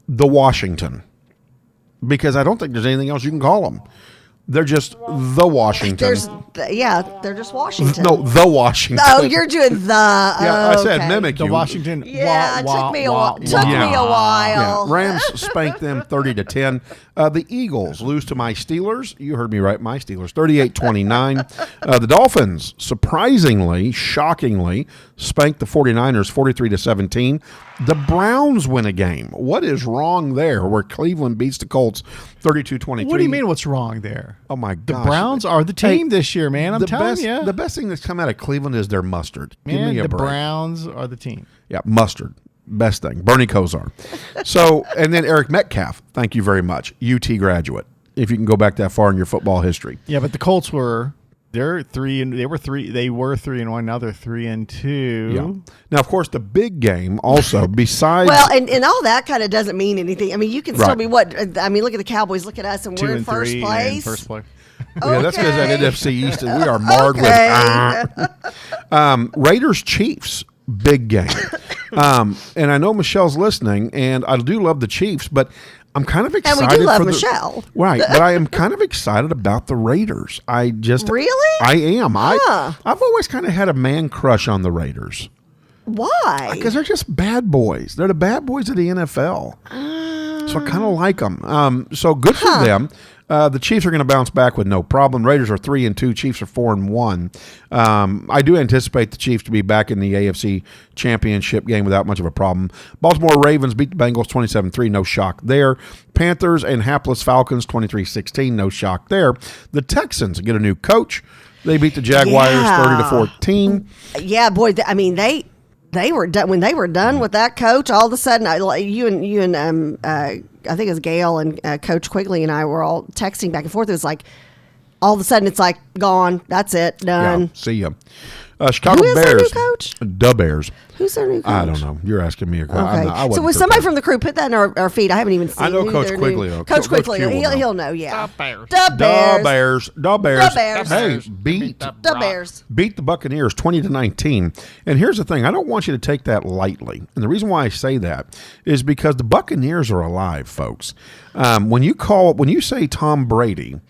the Washington, because I don't think there's anything else you can call them. They're just the Washington. They're just Washington. No, the Washington. Oh, you're doing the. Yeah, I said okay. mimic the you. Washington. Yeah, it took me a while. Yeah, Rams spanked them 30-10. The Eagles lose to my Steelers. You heard me right, my Steelers, 38-29. The Dolphins, surprisingly, shockingly, spanked the 49ers 43-17. The Browns win a game. What is wrong there? Where Cleveland beats the Colts 32-23. What do you mean? What's wrong there? Oh my The gosh. Browns are the team this year, man. I'm the telling best, you. The best thing that's come out of Cleveland is their mustard. Give Man, me a the break. Browns are the team. Yeah, mustard. Best thing. Bernie Kosar. So, and then Eric Metcalf. Thank you very much. UT graduate. If you can go back that far in your football history. Yeah, but the Colts were 3-1. Now they're 3-2. Yeah. Now, of course, the big game also, besides. Well, and all that kind of doesn't mean anything. I mean, you can still Right. be what? I mean, look at the Cowboys. Look at us, and 2 we're in and first 3 place. and first place. Yeah, that's because that Okay. NFC East, we are marred Okay. with. Raiders Chiefs, big game. And I know Michelle's listening, and I do love the Chiefs, but I'm kind of excited. And we do love for Michelle. Right, but I am kind of excited about the Raiders. I just Really? I am. Huh. I've always kind of had a man crush on the Raiders Why? because they're just bad boys. They're the bad boys of the NFL. So I kind of like them. So good for them. The Chiefs are going to bounce back with no problem. Raiders are 3-2. Chiefs are 4-1. I do anticipate the Chiefs to be back in the AFC Championship game without much of a problem. Baltimore Ravens beat the Bengals 27-3. No shock there. Panthers and hapless Falcons 23-16. No shock there. The Texans get a new coach. They beat the Jaguars 30-14. Yeah, boy. They were done when they were done with that coach. All of a sudden, you and I think it was Gail and Coach Quigley and I were all texting back and forth. It was like, all of a sudden it's like gone. That's it. Done. Yeah, see ya. Chicago Who is Bears. their new coach? The Bears. Who's their new coach? I don't know. You're asking me a question. Okay. So was somebody from the crew put that in our feed? I haven't even seen. I know who Coach their Quigley. New, Will. Coach Quigley. Q will know. He'll know. Yeah. The Bears. The Bears. The Bears. The Bears. The Bears. Hey, beat The Bears. the Buccaneers 20-19. And here's the thing. I don't want you to take that lightly. And the reason why I say that is because the Buccaneers are alive, folks. When you say Tom Brady,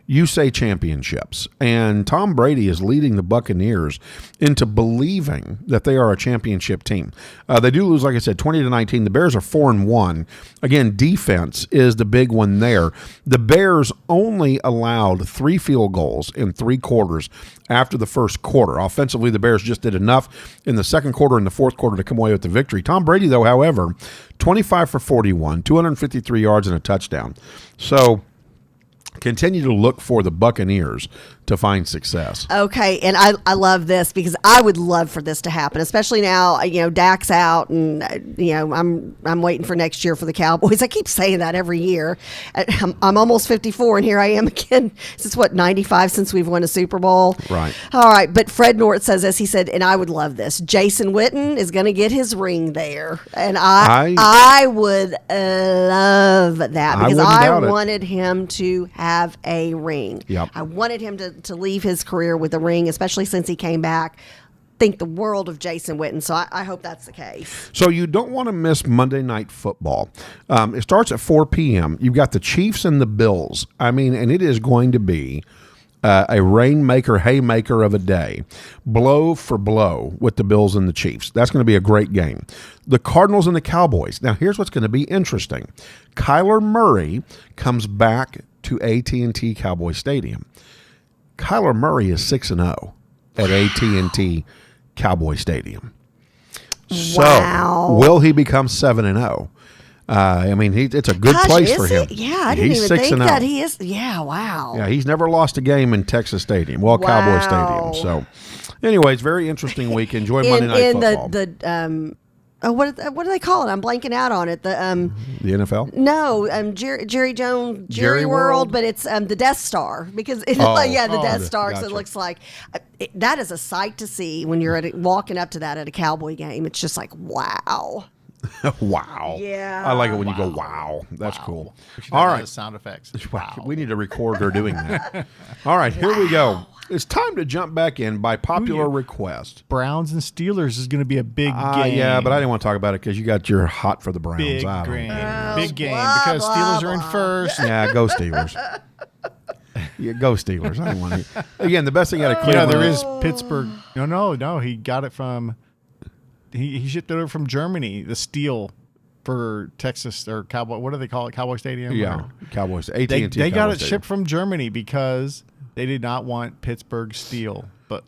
you say championships. And Tom Brady is leading the Buccaneers into believing that they are a championship team. They do lose, like I said, 20-19. The Bears are 4-1. Again, defense is the big one there. The Bears only allowed 3 field goals in 3 quarters after the first quarter. Offensively, the Bears just did enough in the second quarter and the fourth quarter to come away with the victory. Tom Brady, though, however, 25 for 41, 253 yards and a touchdown. So continue to look for the Buccaneers to find success. Okay, and I love this because I would love for this to happen, especially now, Dak's out, and, I'm waiting for next year for the Cowboys. I keep saying that every year. I'm almost 54, and here I am again. Since 95 since we've won a Super Bowl? Right. All right, but Fred North says this. He said, and I would love this. Jason Witten is going to get his ring there, and I would love that because I wanted him to have a ring. Yep. I wanted him to leave his career with a ring, especially since he came back. Think the world of Jason Witten, so I hope that's the case. So you don't want to miss Monday Night Football. It starts at 4 p.m. You've got the Chiefs and the Bills. And it is going to be a rainmaker, haymaker of a day, blow for blow with the Bills and the Chiefs. That's going to be a great game. The Cardinals and the Cowboys. Now, here's what's going to be interesting. Kyler Murray comes back to AT&T Cowboy Stadium. Kyler Murray is 6-0 at AT&T Cowboy Stadium. Wow. So, will he become 7-0? It's a good place for him. Yeah, I didn't even think that he is. Yeah, wow. Yeah, he's never lost a game in Texas Stadium. Well, Wow. Cowboy Stadium. So, anyways, very interesting week. Enjoy Monday Night Football. What do they call it? I'm blanking out on it. The NFL? No, Jerry Jones, Jerry World, but it's the Death Star because the Death Star. Gotcha. So it looks like that is a sight to see when you're walking up to that at a Cowboy game. It's just like wow. Wow. Yeah. I like it when you go wow. That's cool. We should All have right. those sound effects. We need to record her doing that. All right, here we go. It's time to jump back in by popular request. Browns and Steelers is going to be a big game. Yeah, but I didn't want to talk about it because you got your hot for the Browns. Big I don't game. know. Big game blah, because blah, Steelers are in blah. first. Yeah, go Steelers. Yeah, go Steelers. I don't want to. Again, the best thing out of Cleveland. There is Pittsburgh. No. He got it from. He shipped it over from Germany. The steel for Texas or Cowboy. What do they call it? Cowboy Stadium. Yeah, Or- Cowboys. AT&T. They got it Stadium. shipped from Germany because they did not want Pittsburgh steel. But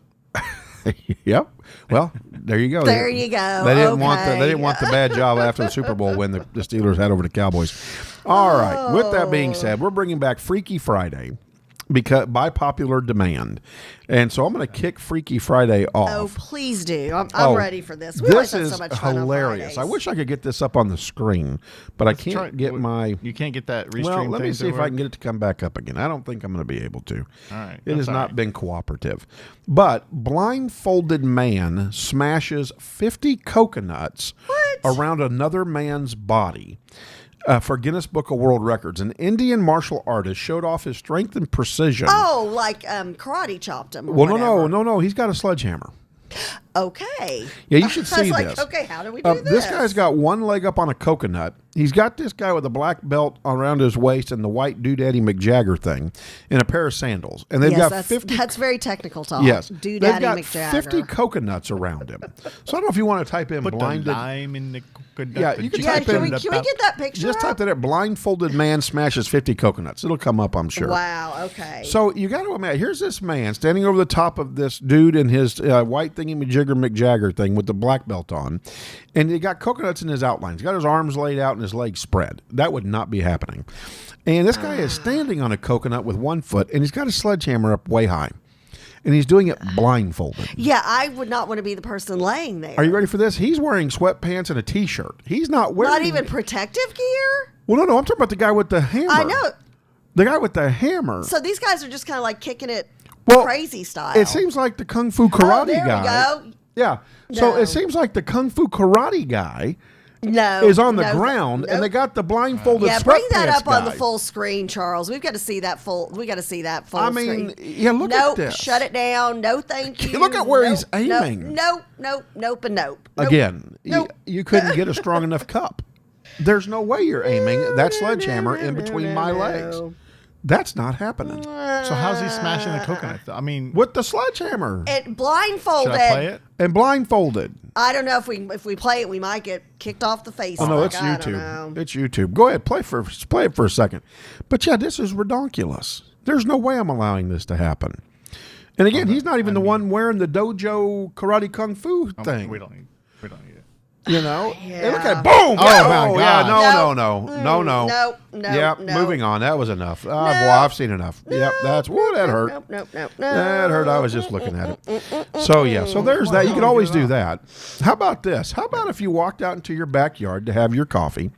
Yep. Well, there you go. There you go. They didn't want Okay. they didn't want the bad job after the Super Bowl when the Steelers had over the Cowboys. All right. With that being said, we're bringing back Freaky Friday because by popular demand, and so I'm going to kick Freaky Friday off. Oh, please do. I'm ready for this. We always This have is so much fun hilarious. on I wish I could get this up on the screen, but I can't try- get my. you can't get that restream. Well, let me thing see to if I work? can get it to come back up again. I don't think I'm going to be able to. All right. It has That's all not right. been cooperative. But blindfolded man smashes 50 coconuts around another man's body. For Guinness Book of World Records, an Indian martial artist showed off his strength and precision. Oh, like karate chopped him. Or well, whatever. no. He's got a sledgehammer. Okay. Yeah, you should I was see like, this. okay, how do we do This guy's got one leg up on a coconut. He's got this guy with a black belt around his waist and the white Doodaddy McJagger thing and a pair of sandals. And they've got 50. That's very technical talk. Yes. Doodaddy They've got McJagger. 50 coconuts around him. So I don't know if you want to type in Put the blinded. lime in the coconut. Yeah, the you can Yeah, type can in we get that picture Just up? type that in. Blindfolded man smashes 50 coconuts. It'll come up, I'm sure. Wow, okay. So you got to imagine, here's this man standing over the top of this dude in his white thingy-majigger McJagger thing with the black belt on, and he got coconuts in his outline. He's got his arms laid out and his legs spread. That would not be happening. And this guy is standing on a coconut with one foot, and he's got a sledgehammer up way high, and he's doing it blindfolded. Yeah, I would not want to be the person laying there. Are you ready for this? He's wearing sweatpants and a T-shirt. He's not wearing... Not even protective gear? Well, no, I'm talking about the guy with the hammer. I know. The guy with the hammer. So these guys are just kind of like kicking it Well, crazy style. It seems like the Kung Fu Karate there guy. we go. Yeah. So No. it seems like the Kung Fu Karate guy No, is on the no, ground, nope. and they got the blindfolded Yeah, bring that sweatpants up on the guy. full screen, Charles. We've got to see that full. We got to see that full. I mean, screen. yeah, look at Nope, this. shut it down. No, thank you. Look at where Nope, he's aiming. Nope, nope, nope, and nope. Nope. Again, Nope. you couldn't get a strong enough cup. There's no way you're aiming that sledgehammer in between my legs. That's not happening. So how's he smashing the coconut? I mean, With the sledgehammer It blindfolded. should I play it? and blindfolded. I don't know if we play it, we might get kicked off the face. Oh no, Like, it's I don't YouTube. know. It's YouTube. Go ahead, play it for a second. But yeah, this is redonkulous. There's no way I'm allowing this to happen. And again, he's not even the one wearing the dojo karate kung fu thing. We don't need it. You know, Yeah. and look at boom! Oh, my yeah, God. no. No, Yep, no. moving on. That was enough. Boy, I've seen enough. Yep, that hurt. Nope. That hurt. I was just looking at it. So yeah, so there's that. You can always do that. How about this? How about if you walked out into your backyard to have your coffee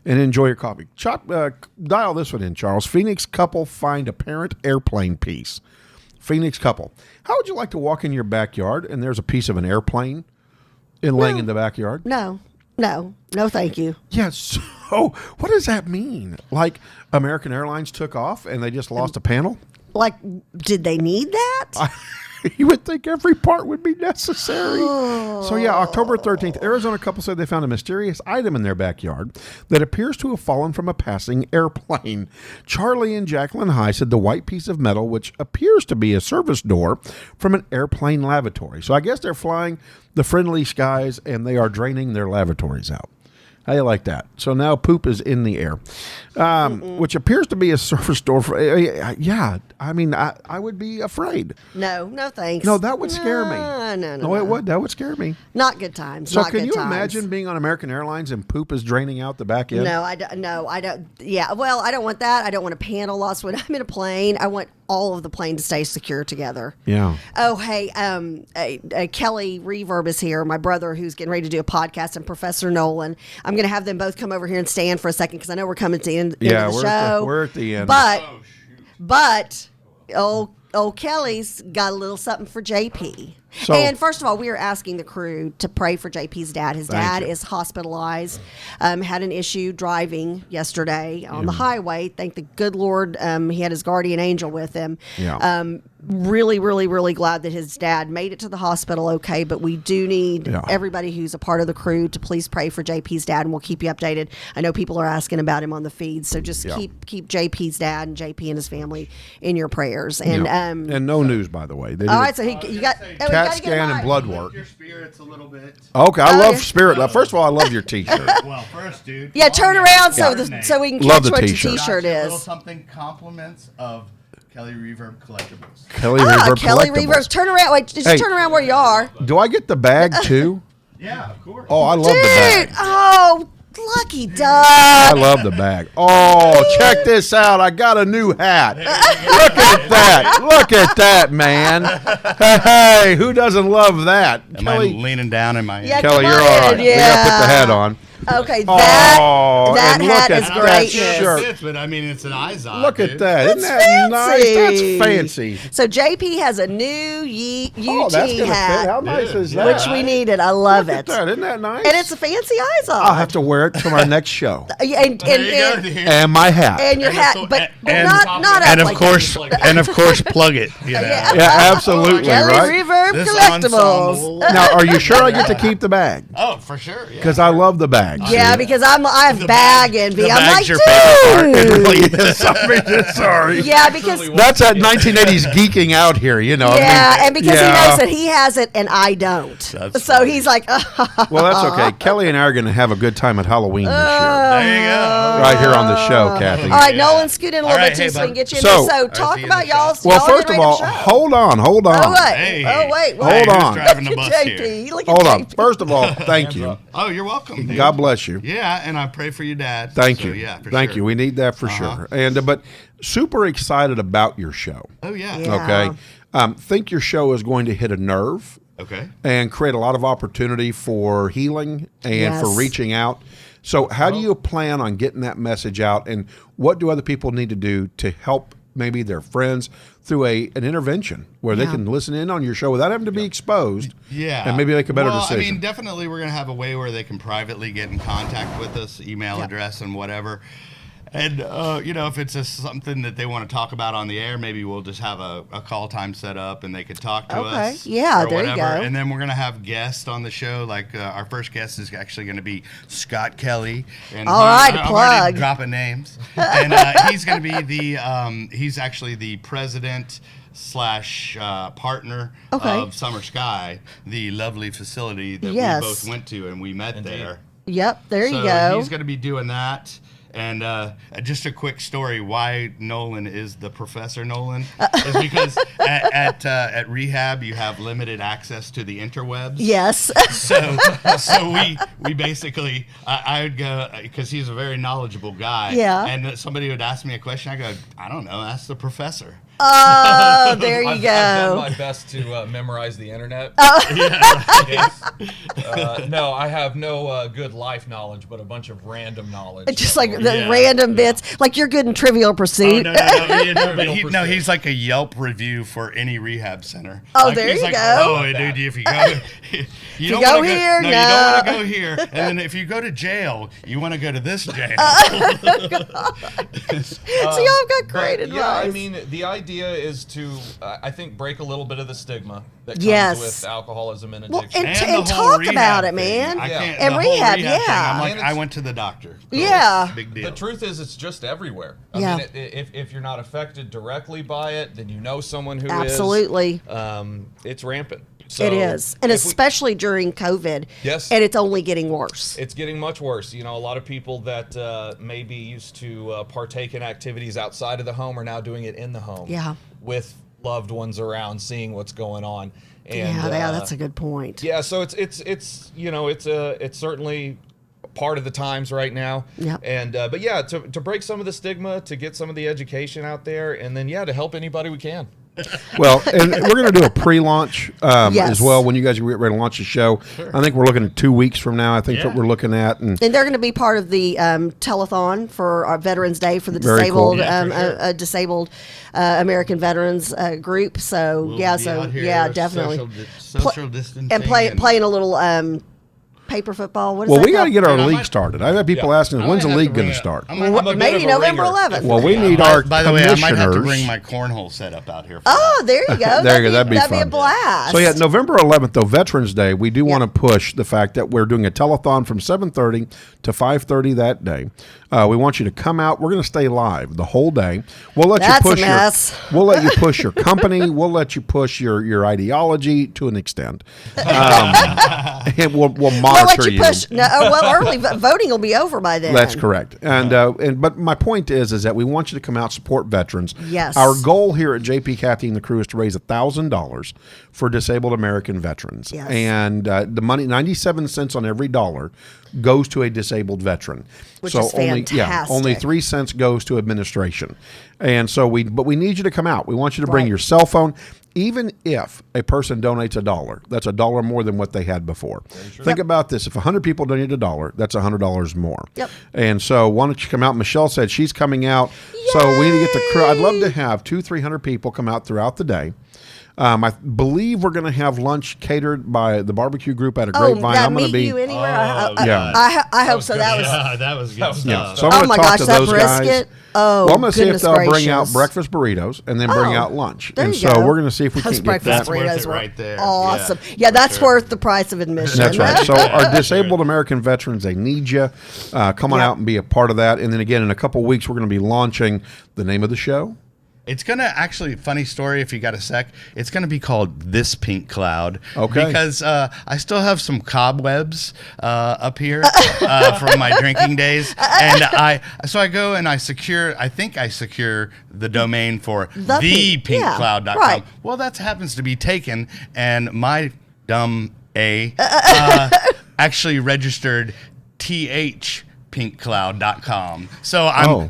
and enjoy your coffee? Dial this one in, Charles. Phoenix couple find apparent airplane piece. Phoenix couple. How would you like to walk in your backyard and there's a piece of an airplane laying in the backyard? No, thank you. Yes. So what does that mean? Like American Airlines took off and they just lost a panel? Like, did they need that? You would think every part would be necessary. So yeah, October 13th, Arizona couple said they found a mysterious item in their backyard that appears to have fallen from a passing airplane. Charlie and Jacqueline High said the white piece of metal, which appears to be a service door from an airplane lavatory. So I guess they're flying the friendly skies and they are draining their lavatories out. How you like that? So now poop is in the air, which appears to be a service door. Yeah, I mean, I would be afraid. No, thanks. No, that would scare me. No, it would. That would scare me. Not good times. So not can good you times. imagine being on American Airlines and poop is draining out the back end? No, I don't. No, I don't. Yeah, well, I don't want that. I don't want a panel lost when I'm in a plane. I want all of the plane to stay secure together. Yeah. Oh, hey, Kelly Reverb is here. My brother, who's getting ready to do a podcast, and Professor Nolan. I'm going to have them both come over here and stand for a second because I know we're coming to the end of the show. We're at the end. But old Kelly's got a little something for JP. So- And first of all, we are asking the crew to pray for JP's dad. His Thank dad you. is hospitalized, had an issue driving yesterday on the highway. Thank the good Lord he had his guardian angel with him. Yeah. Really, really, really glad that his dad made it to the hospital okay, but we do need everybody who's a part of the crew to please pray for JP's dad, and we'll keep you updated. I know people are asking about him on the feed, so just keep JP's dad and JP and his family in your prayers. And and no news, by the way. They all did right, so you got CAT scan and blood work. Your spirits a little bit. Okay, I love yeah. Spirit Love. First of all, I love your T-shirt. Well, first, dude. Yeah, come on turn now. around Coordinate. so we can Love catch the what your t-shirt. T-shirt Got you a little is. something compliments of Kelly Reverb Collectibles. Kelly Reverb Kelly Collectibles. Reverb. Turn around. Wait, just Hey. turn around where you are. Do I get the bag too? Yeah, of course. Oh, I love the bag. Dude, oh, lucky I dog. love the bag. Oh, check this out. I got a new hat. Look at that. Look at that, man. Hey, who doesn't love that? Am I Kelly, leaning down in my Yeah, Kelly, come you're on all right. in, We got to put the hat on. Okay, Oh, that and look hat at is that great. shirt. Fits, but I mean, it's an Izod. Look at dude. that. Isn't That's that nice? fancy. That's fancy. So JP has a new UT Oh, that's going to fit. How hat, nice is that? which we needed. I love Look it. at that. Isn't that nice? And it's a fancy eyes on. I'll have to wear it to our next show. And There you go, dude. And my hat. your And hat, of but and- not up and of like course, that. and of course, plug it. You know. Yeah, absolutely, Kelly right? Reverb This Collectibles. ensemble- Now, are you sure I get to keep the bag? Oh, for sure. Yeah. Because I love the bag. Yeah, because I have The bag bag- envy. the I'm bag's like, your favorite part. dude. It really is. Sorry. Yeah, because That's that 1980s geeking out here, you know. yeah, and because he yeah. knows that he has it and I don't. That's So funny. he's like, Well, that's okay. Kelly and I are going to have a good time at Halloween this year. There you go. Right here on the show, Kathy. all right, Nolan, scoot in a little All right, bit too hey, so we can bud. get you in So- there. So All talk right, see you about in the y'all's. Well, y'all first getting of ready all, to show. hold on. Oh, wait. Hey. Oh, wait. Hold Hey, who's on. driving the Look bus at here? JP. Look at Hold on. JP. First of all, thank you. Oh, you're welcome. Dude. God bless you. Yeah, and I pray for your dad. Thank So, you. Yeah, for Thank sure. you. We need that for sure. And but super excited about your show. Oh yeah. Yeah. Okay. Think your show is going to hit a nerve Okay. and create a lot of opportunity for healing and Yes. for reaching out So how do you plan on getting that message out, and what do other people need to do to help maybe their friends through an intervention where they can listen in on your show without having to be exposed and maybe make a better decision? I mean, definitely we're going to have a way where they can privately get in contact with us, email address and whatever. And, if it's just something that they want to talk about on the air, maybe we'll just have a call time set up and they could talk to us. Yeah, or there whatever. you go. And then we're going to have guests on the show. Like our first guest is actually going to be Scott Kelly. And All right, I'm plug. already dropping names. And he's going to be he's actually the president / partner of Summer Sky, the lovely facility that we both went to and we met there. Yep, there you go. He's going to be doing that. And just a quick story why Nolan is the Professor Nolan is because at rehab you have limited access to the interwebs. Yes. So we basically I would go because he's a very knowledgeable guy. Yeah. And somebody would ask me a question. I go, I don't know. Ask the professor. Oh, there you I've go. done my best to memorize the internet. No, I have no good life knowledge, but a bunch of random knowledge. Just like the random bits, like you're good in Trivial Pursuit. No, he's like a Yelp review for any rehab center. Oh, like, there he's you like, go. Oh, dude, if you go, you don't go wanna here, no, you don't want to go here. And then if you go to jail, you want to go to this jail. So y'all got great advice. Yeah, I mean, the idea is to, I think, break a little bit of the stigma that comes with alcoholism and addiction. And talk about it, man. And rehab, thing. I'm like, I went to the doctor. So Yeah. big deal. The truth is, it's just everywhere. I mean, if you're not affected directly by it, then you know someone who is. Absolutely. It's rampant. So it is. And especially during COVID. Yes. And it's only getting worse. It's getting much worse. You know, a lot of people that maybe used to partake in activities outside of the home are now doing it in the home. Yeah. With loved ones around, seeing what's going on. And, yeah, that's a good point. Yeah, so it's you know, it's certainly part of the times right now. Yeah. And but yeah, to break some of the stigma, to get some of the education out there, and then to help anybody we can. Well, and we're going to do a pre-launch Yes. as well when you guys get ready to launch the show. Sure. I think we're looking at 2 weeks from now. I think what we're looking at, and they're going to be part of the telethon for our Veterans Day for the Very disabled, cool. disabled American veterans group. So We'll definitely social distancing and playing a little paper football. What is well, that we got to called? get our league started. I've had people asking, when's the league going to start? Maybe November 11th. Well, we need our By the way, I might have to commissioners. bring my cornhole set up out here. Oh, there you go. There you go. That'd be a fun. blast. So yeah, November 11th, though, Veterans Day, we do want to push the fact that we're doing a telethon from 7:30 to 5:30 that day. We want you to come out. We're going to stay live the whole day. We'll let That's you push a mess. We'll let you push your company. We'll let you push your ideology to an extent. And we'll monitor We'll let you push. No, early voting will be over by then. That's correct. And but my point is that we want you to come out, support veterans. Yes. Our goal here at JP, Kathy, and the crew is to raise $1,000 for disabled American veterans. Yes. And the money, 97 cents on every dollar, goes to a disabled veteran. Which so is fantastic. only 3 cents goes to administration. And so we need you to come out. We want you to bring your cell phone. Even if a person donates $1, that's $1 more than what they had before. Think about this. If 100 people donate $1, that's $100 more. Yep. And so why don't you come out? Michelle said she's coming out. Yay! So we need to get the crew. I'd love to have 200-300 people come out throughout the day. I believe we're going to have lunch catered by the barbecue group at a Grapevine. I'm going to be. You anywhere? I hope so. That was was. good stuff. Yeah. So I'm going to my talk gosh, to that those brisket. guys. Oh, well, I'm going to see if goodness they'll bring out gracious. breakfast burritos and then bring out lunch. There And you so go. we're going to see if we Those can get breakfast that. Worth burritos it were right there. awesome. Yeah, Yeah, for that's sure. worth the price of admission. That's right. So our disabled American veterans, they need you. Come on out and be a part of that. And then again, in a couple of weeks, we're going to be launching the name of the show. It's going to actually, funny story if you got a sec, it's going to be called This Pink Cloud. Okay. Because I still have some cobwebs up here from my drinking days. And I go and I secure the domain for thepinkcloud.com. right. Well, that happens to be taken, and my dumb actually registered THPinkCloud.com. So I'm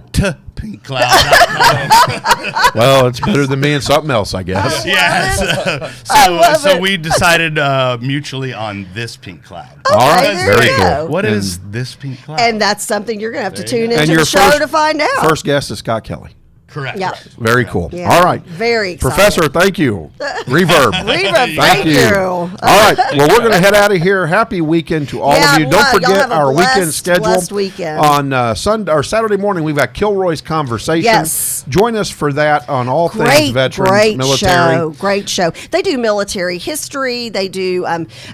pinkcloud.com. Well, it's better than me and something else, I guess. Yes. So we decided mutually on this pink cloud. All right, there very you cool. go. What is this pink cloud? And that's something you're going to have to tune And into your the show to find out. First guest is Scott Kelly. Correct. Yeah. Very cool. Yeah. All right. Very excited. Professor, thank you. Reverb. Reverb, Thank you. All right. Well, we're going to head out of here. Happy weekend to all Yeah, of you. Don't y'all forget have a our weekend blessed schedule. weekend. On Sunday or Saturday morning, we've got Kilroy's Conversation. Yes. Join us for that on all things veterans, great military. show. Great show. They do military history. They do.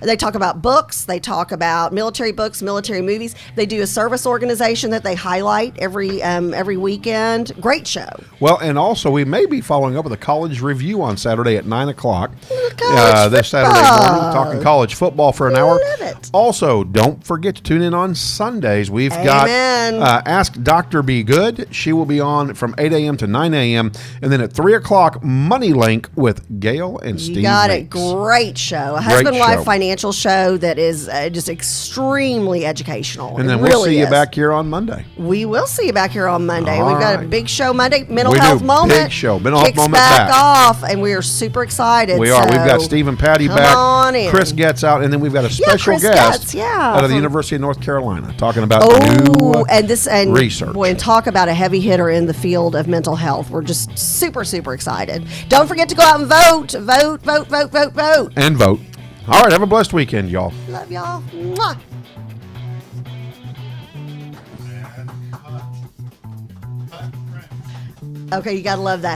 They talk about books. They talk about military books, military movies. They do a service organization that they highlight every weekend. Great show. Well, and also we may be following up with a college review on Saturday at 9 o'clock. College This Saturday football. morning, talking college football for an hour. Love it. Also, don't forget to tune in on Sundays. We've Amen. got Ask Dr. Be Good. She will be on from 8 a.m. to 9 a.m. And then at 3 o'clock, Money Link with Gail and Steve. You got it. Meeks. Great show. A Great husband-wife show. financial show that is just extremely educational. And then It we'll really see you is. back here on Monday. We will see you back here on Monday. All We've got a right. big show Monday. Mental We do. health moment. Big show. Mental health Kicks moment back back. off, and we are super excited. We are. So We've got Steve and Patty come back. on in. Chris Getz out, and then we've got a special Chris guest Getz, yeah, out of the from- University of North Carolina talking about Oh, new and research. Boy, and talk about a heavy hitter in the field of mental health. We're just super, super excited. Don't forget to go out and vote. Vote, vote, vote, vote, vote. and vote. All right. Have a blessed weekend, y'all. Love y'all. Mwah. Okay, you gotta love that.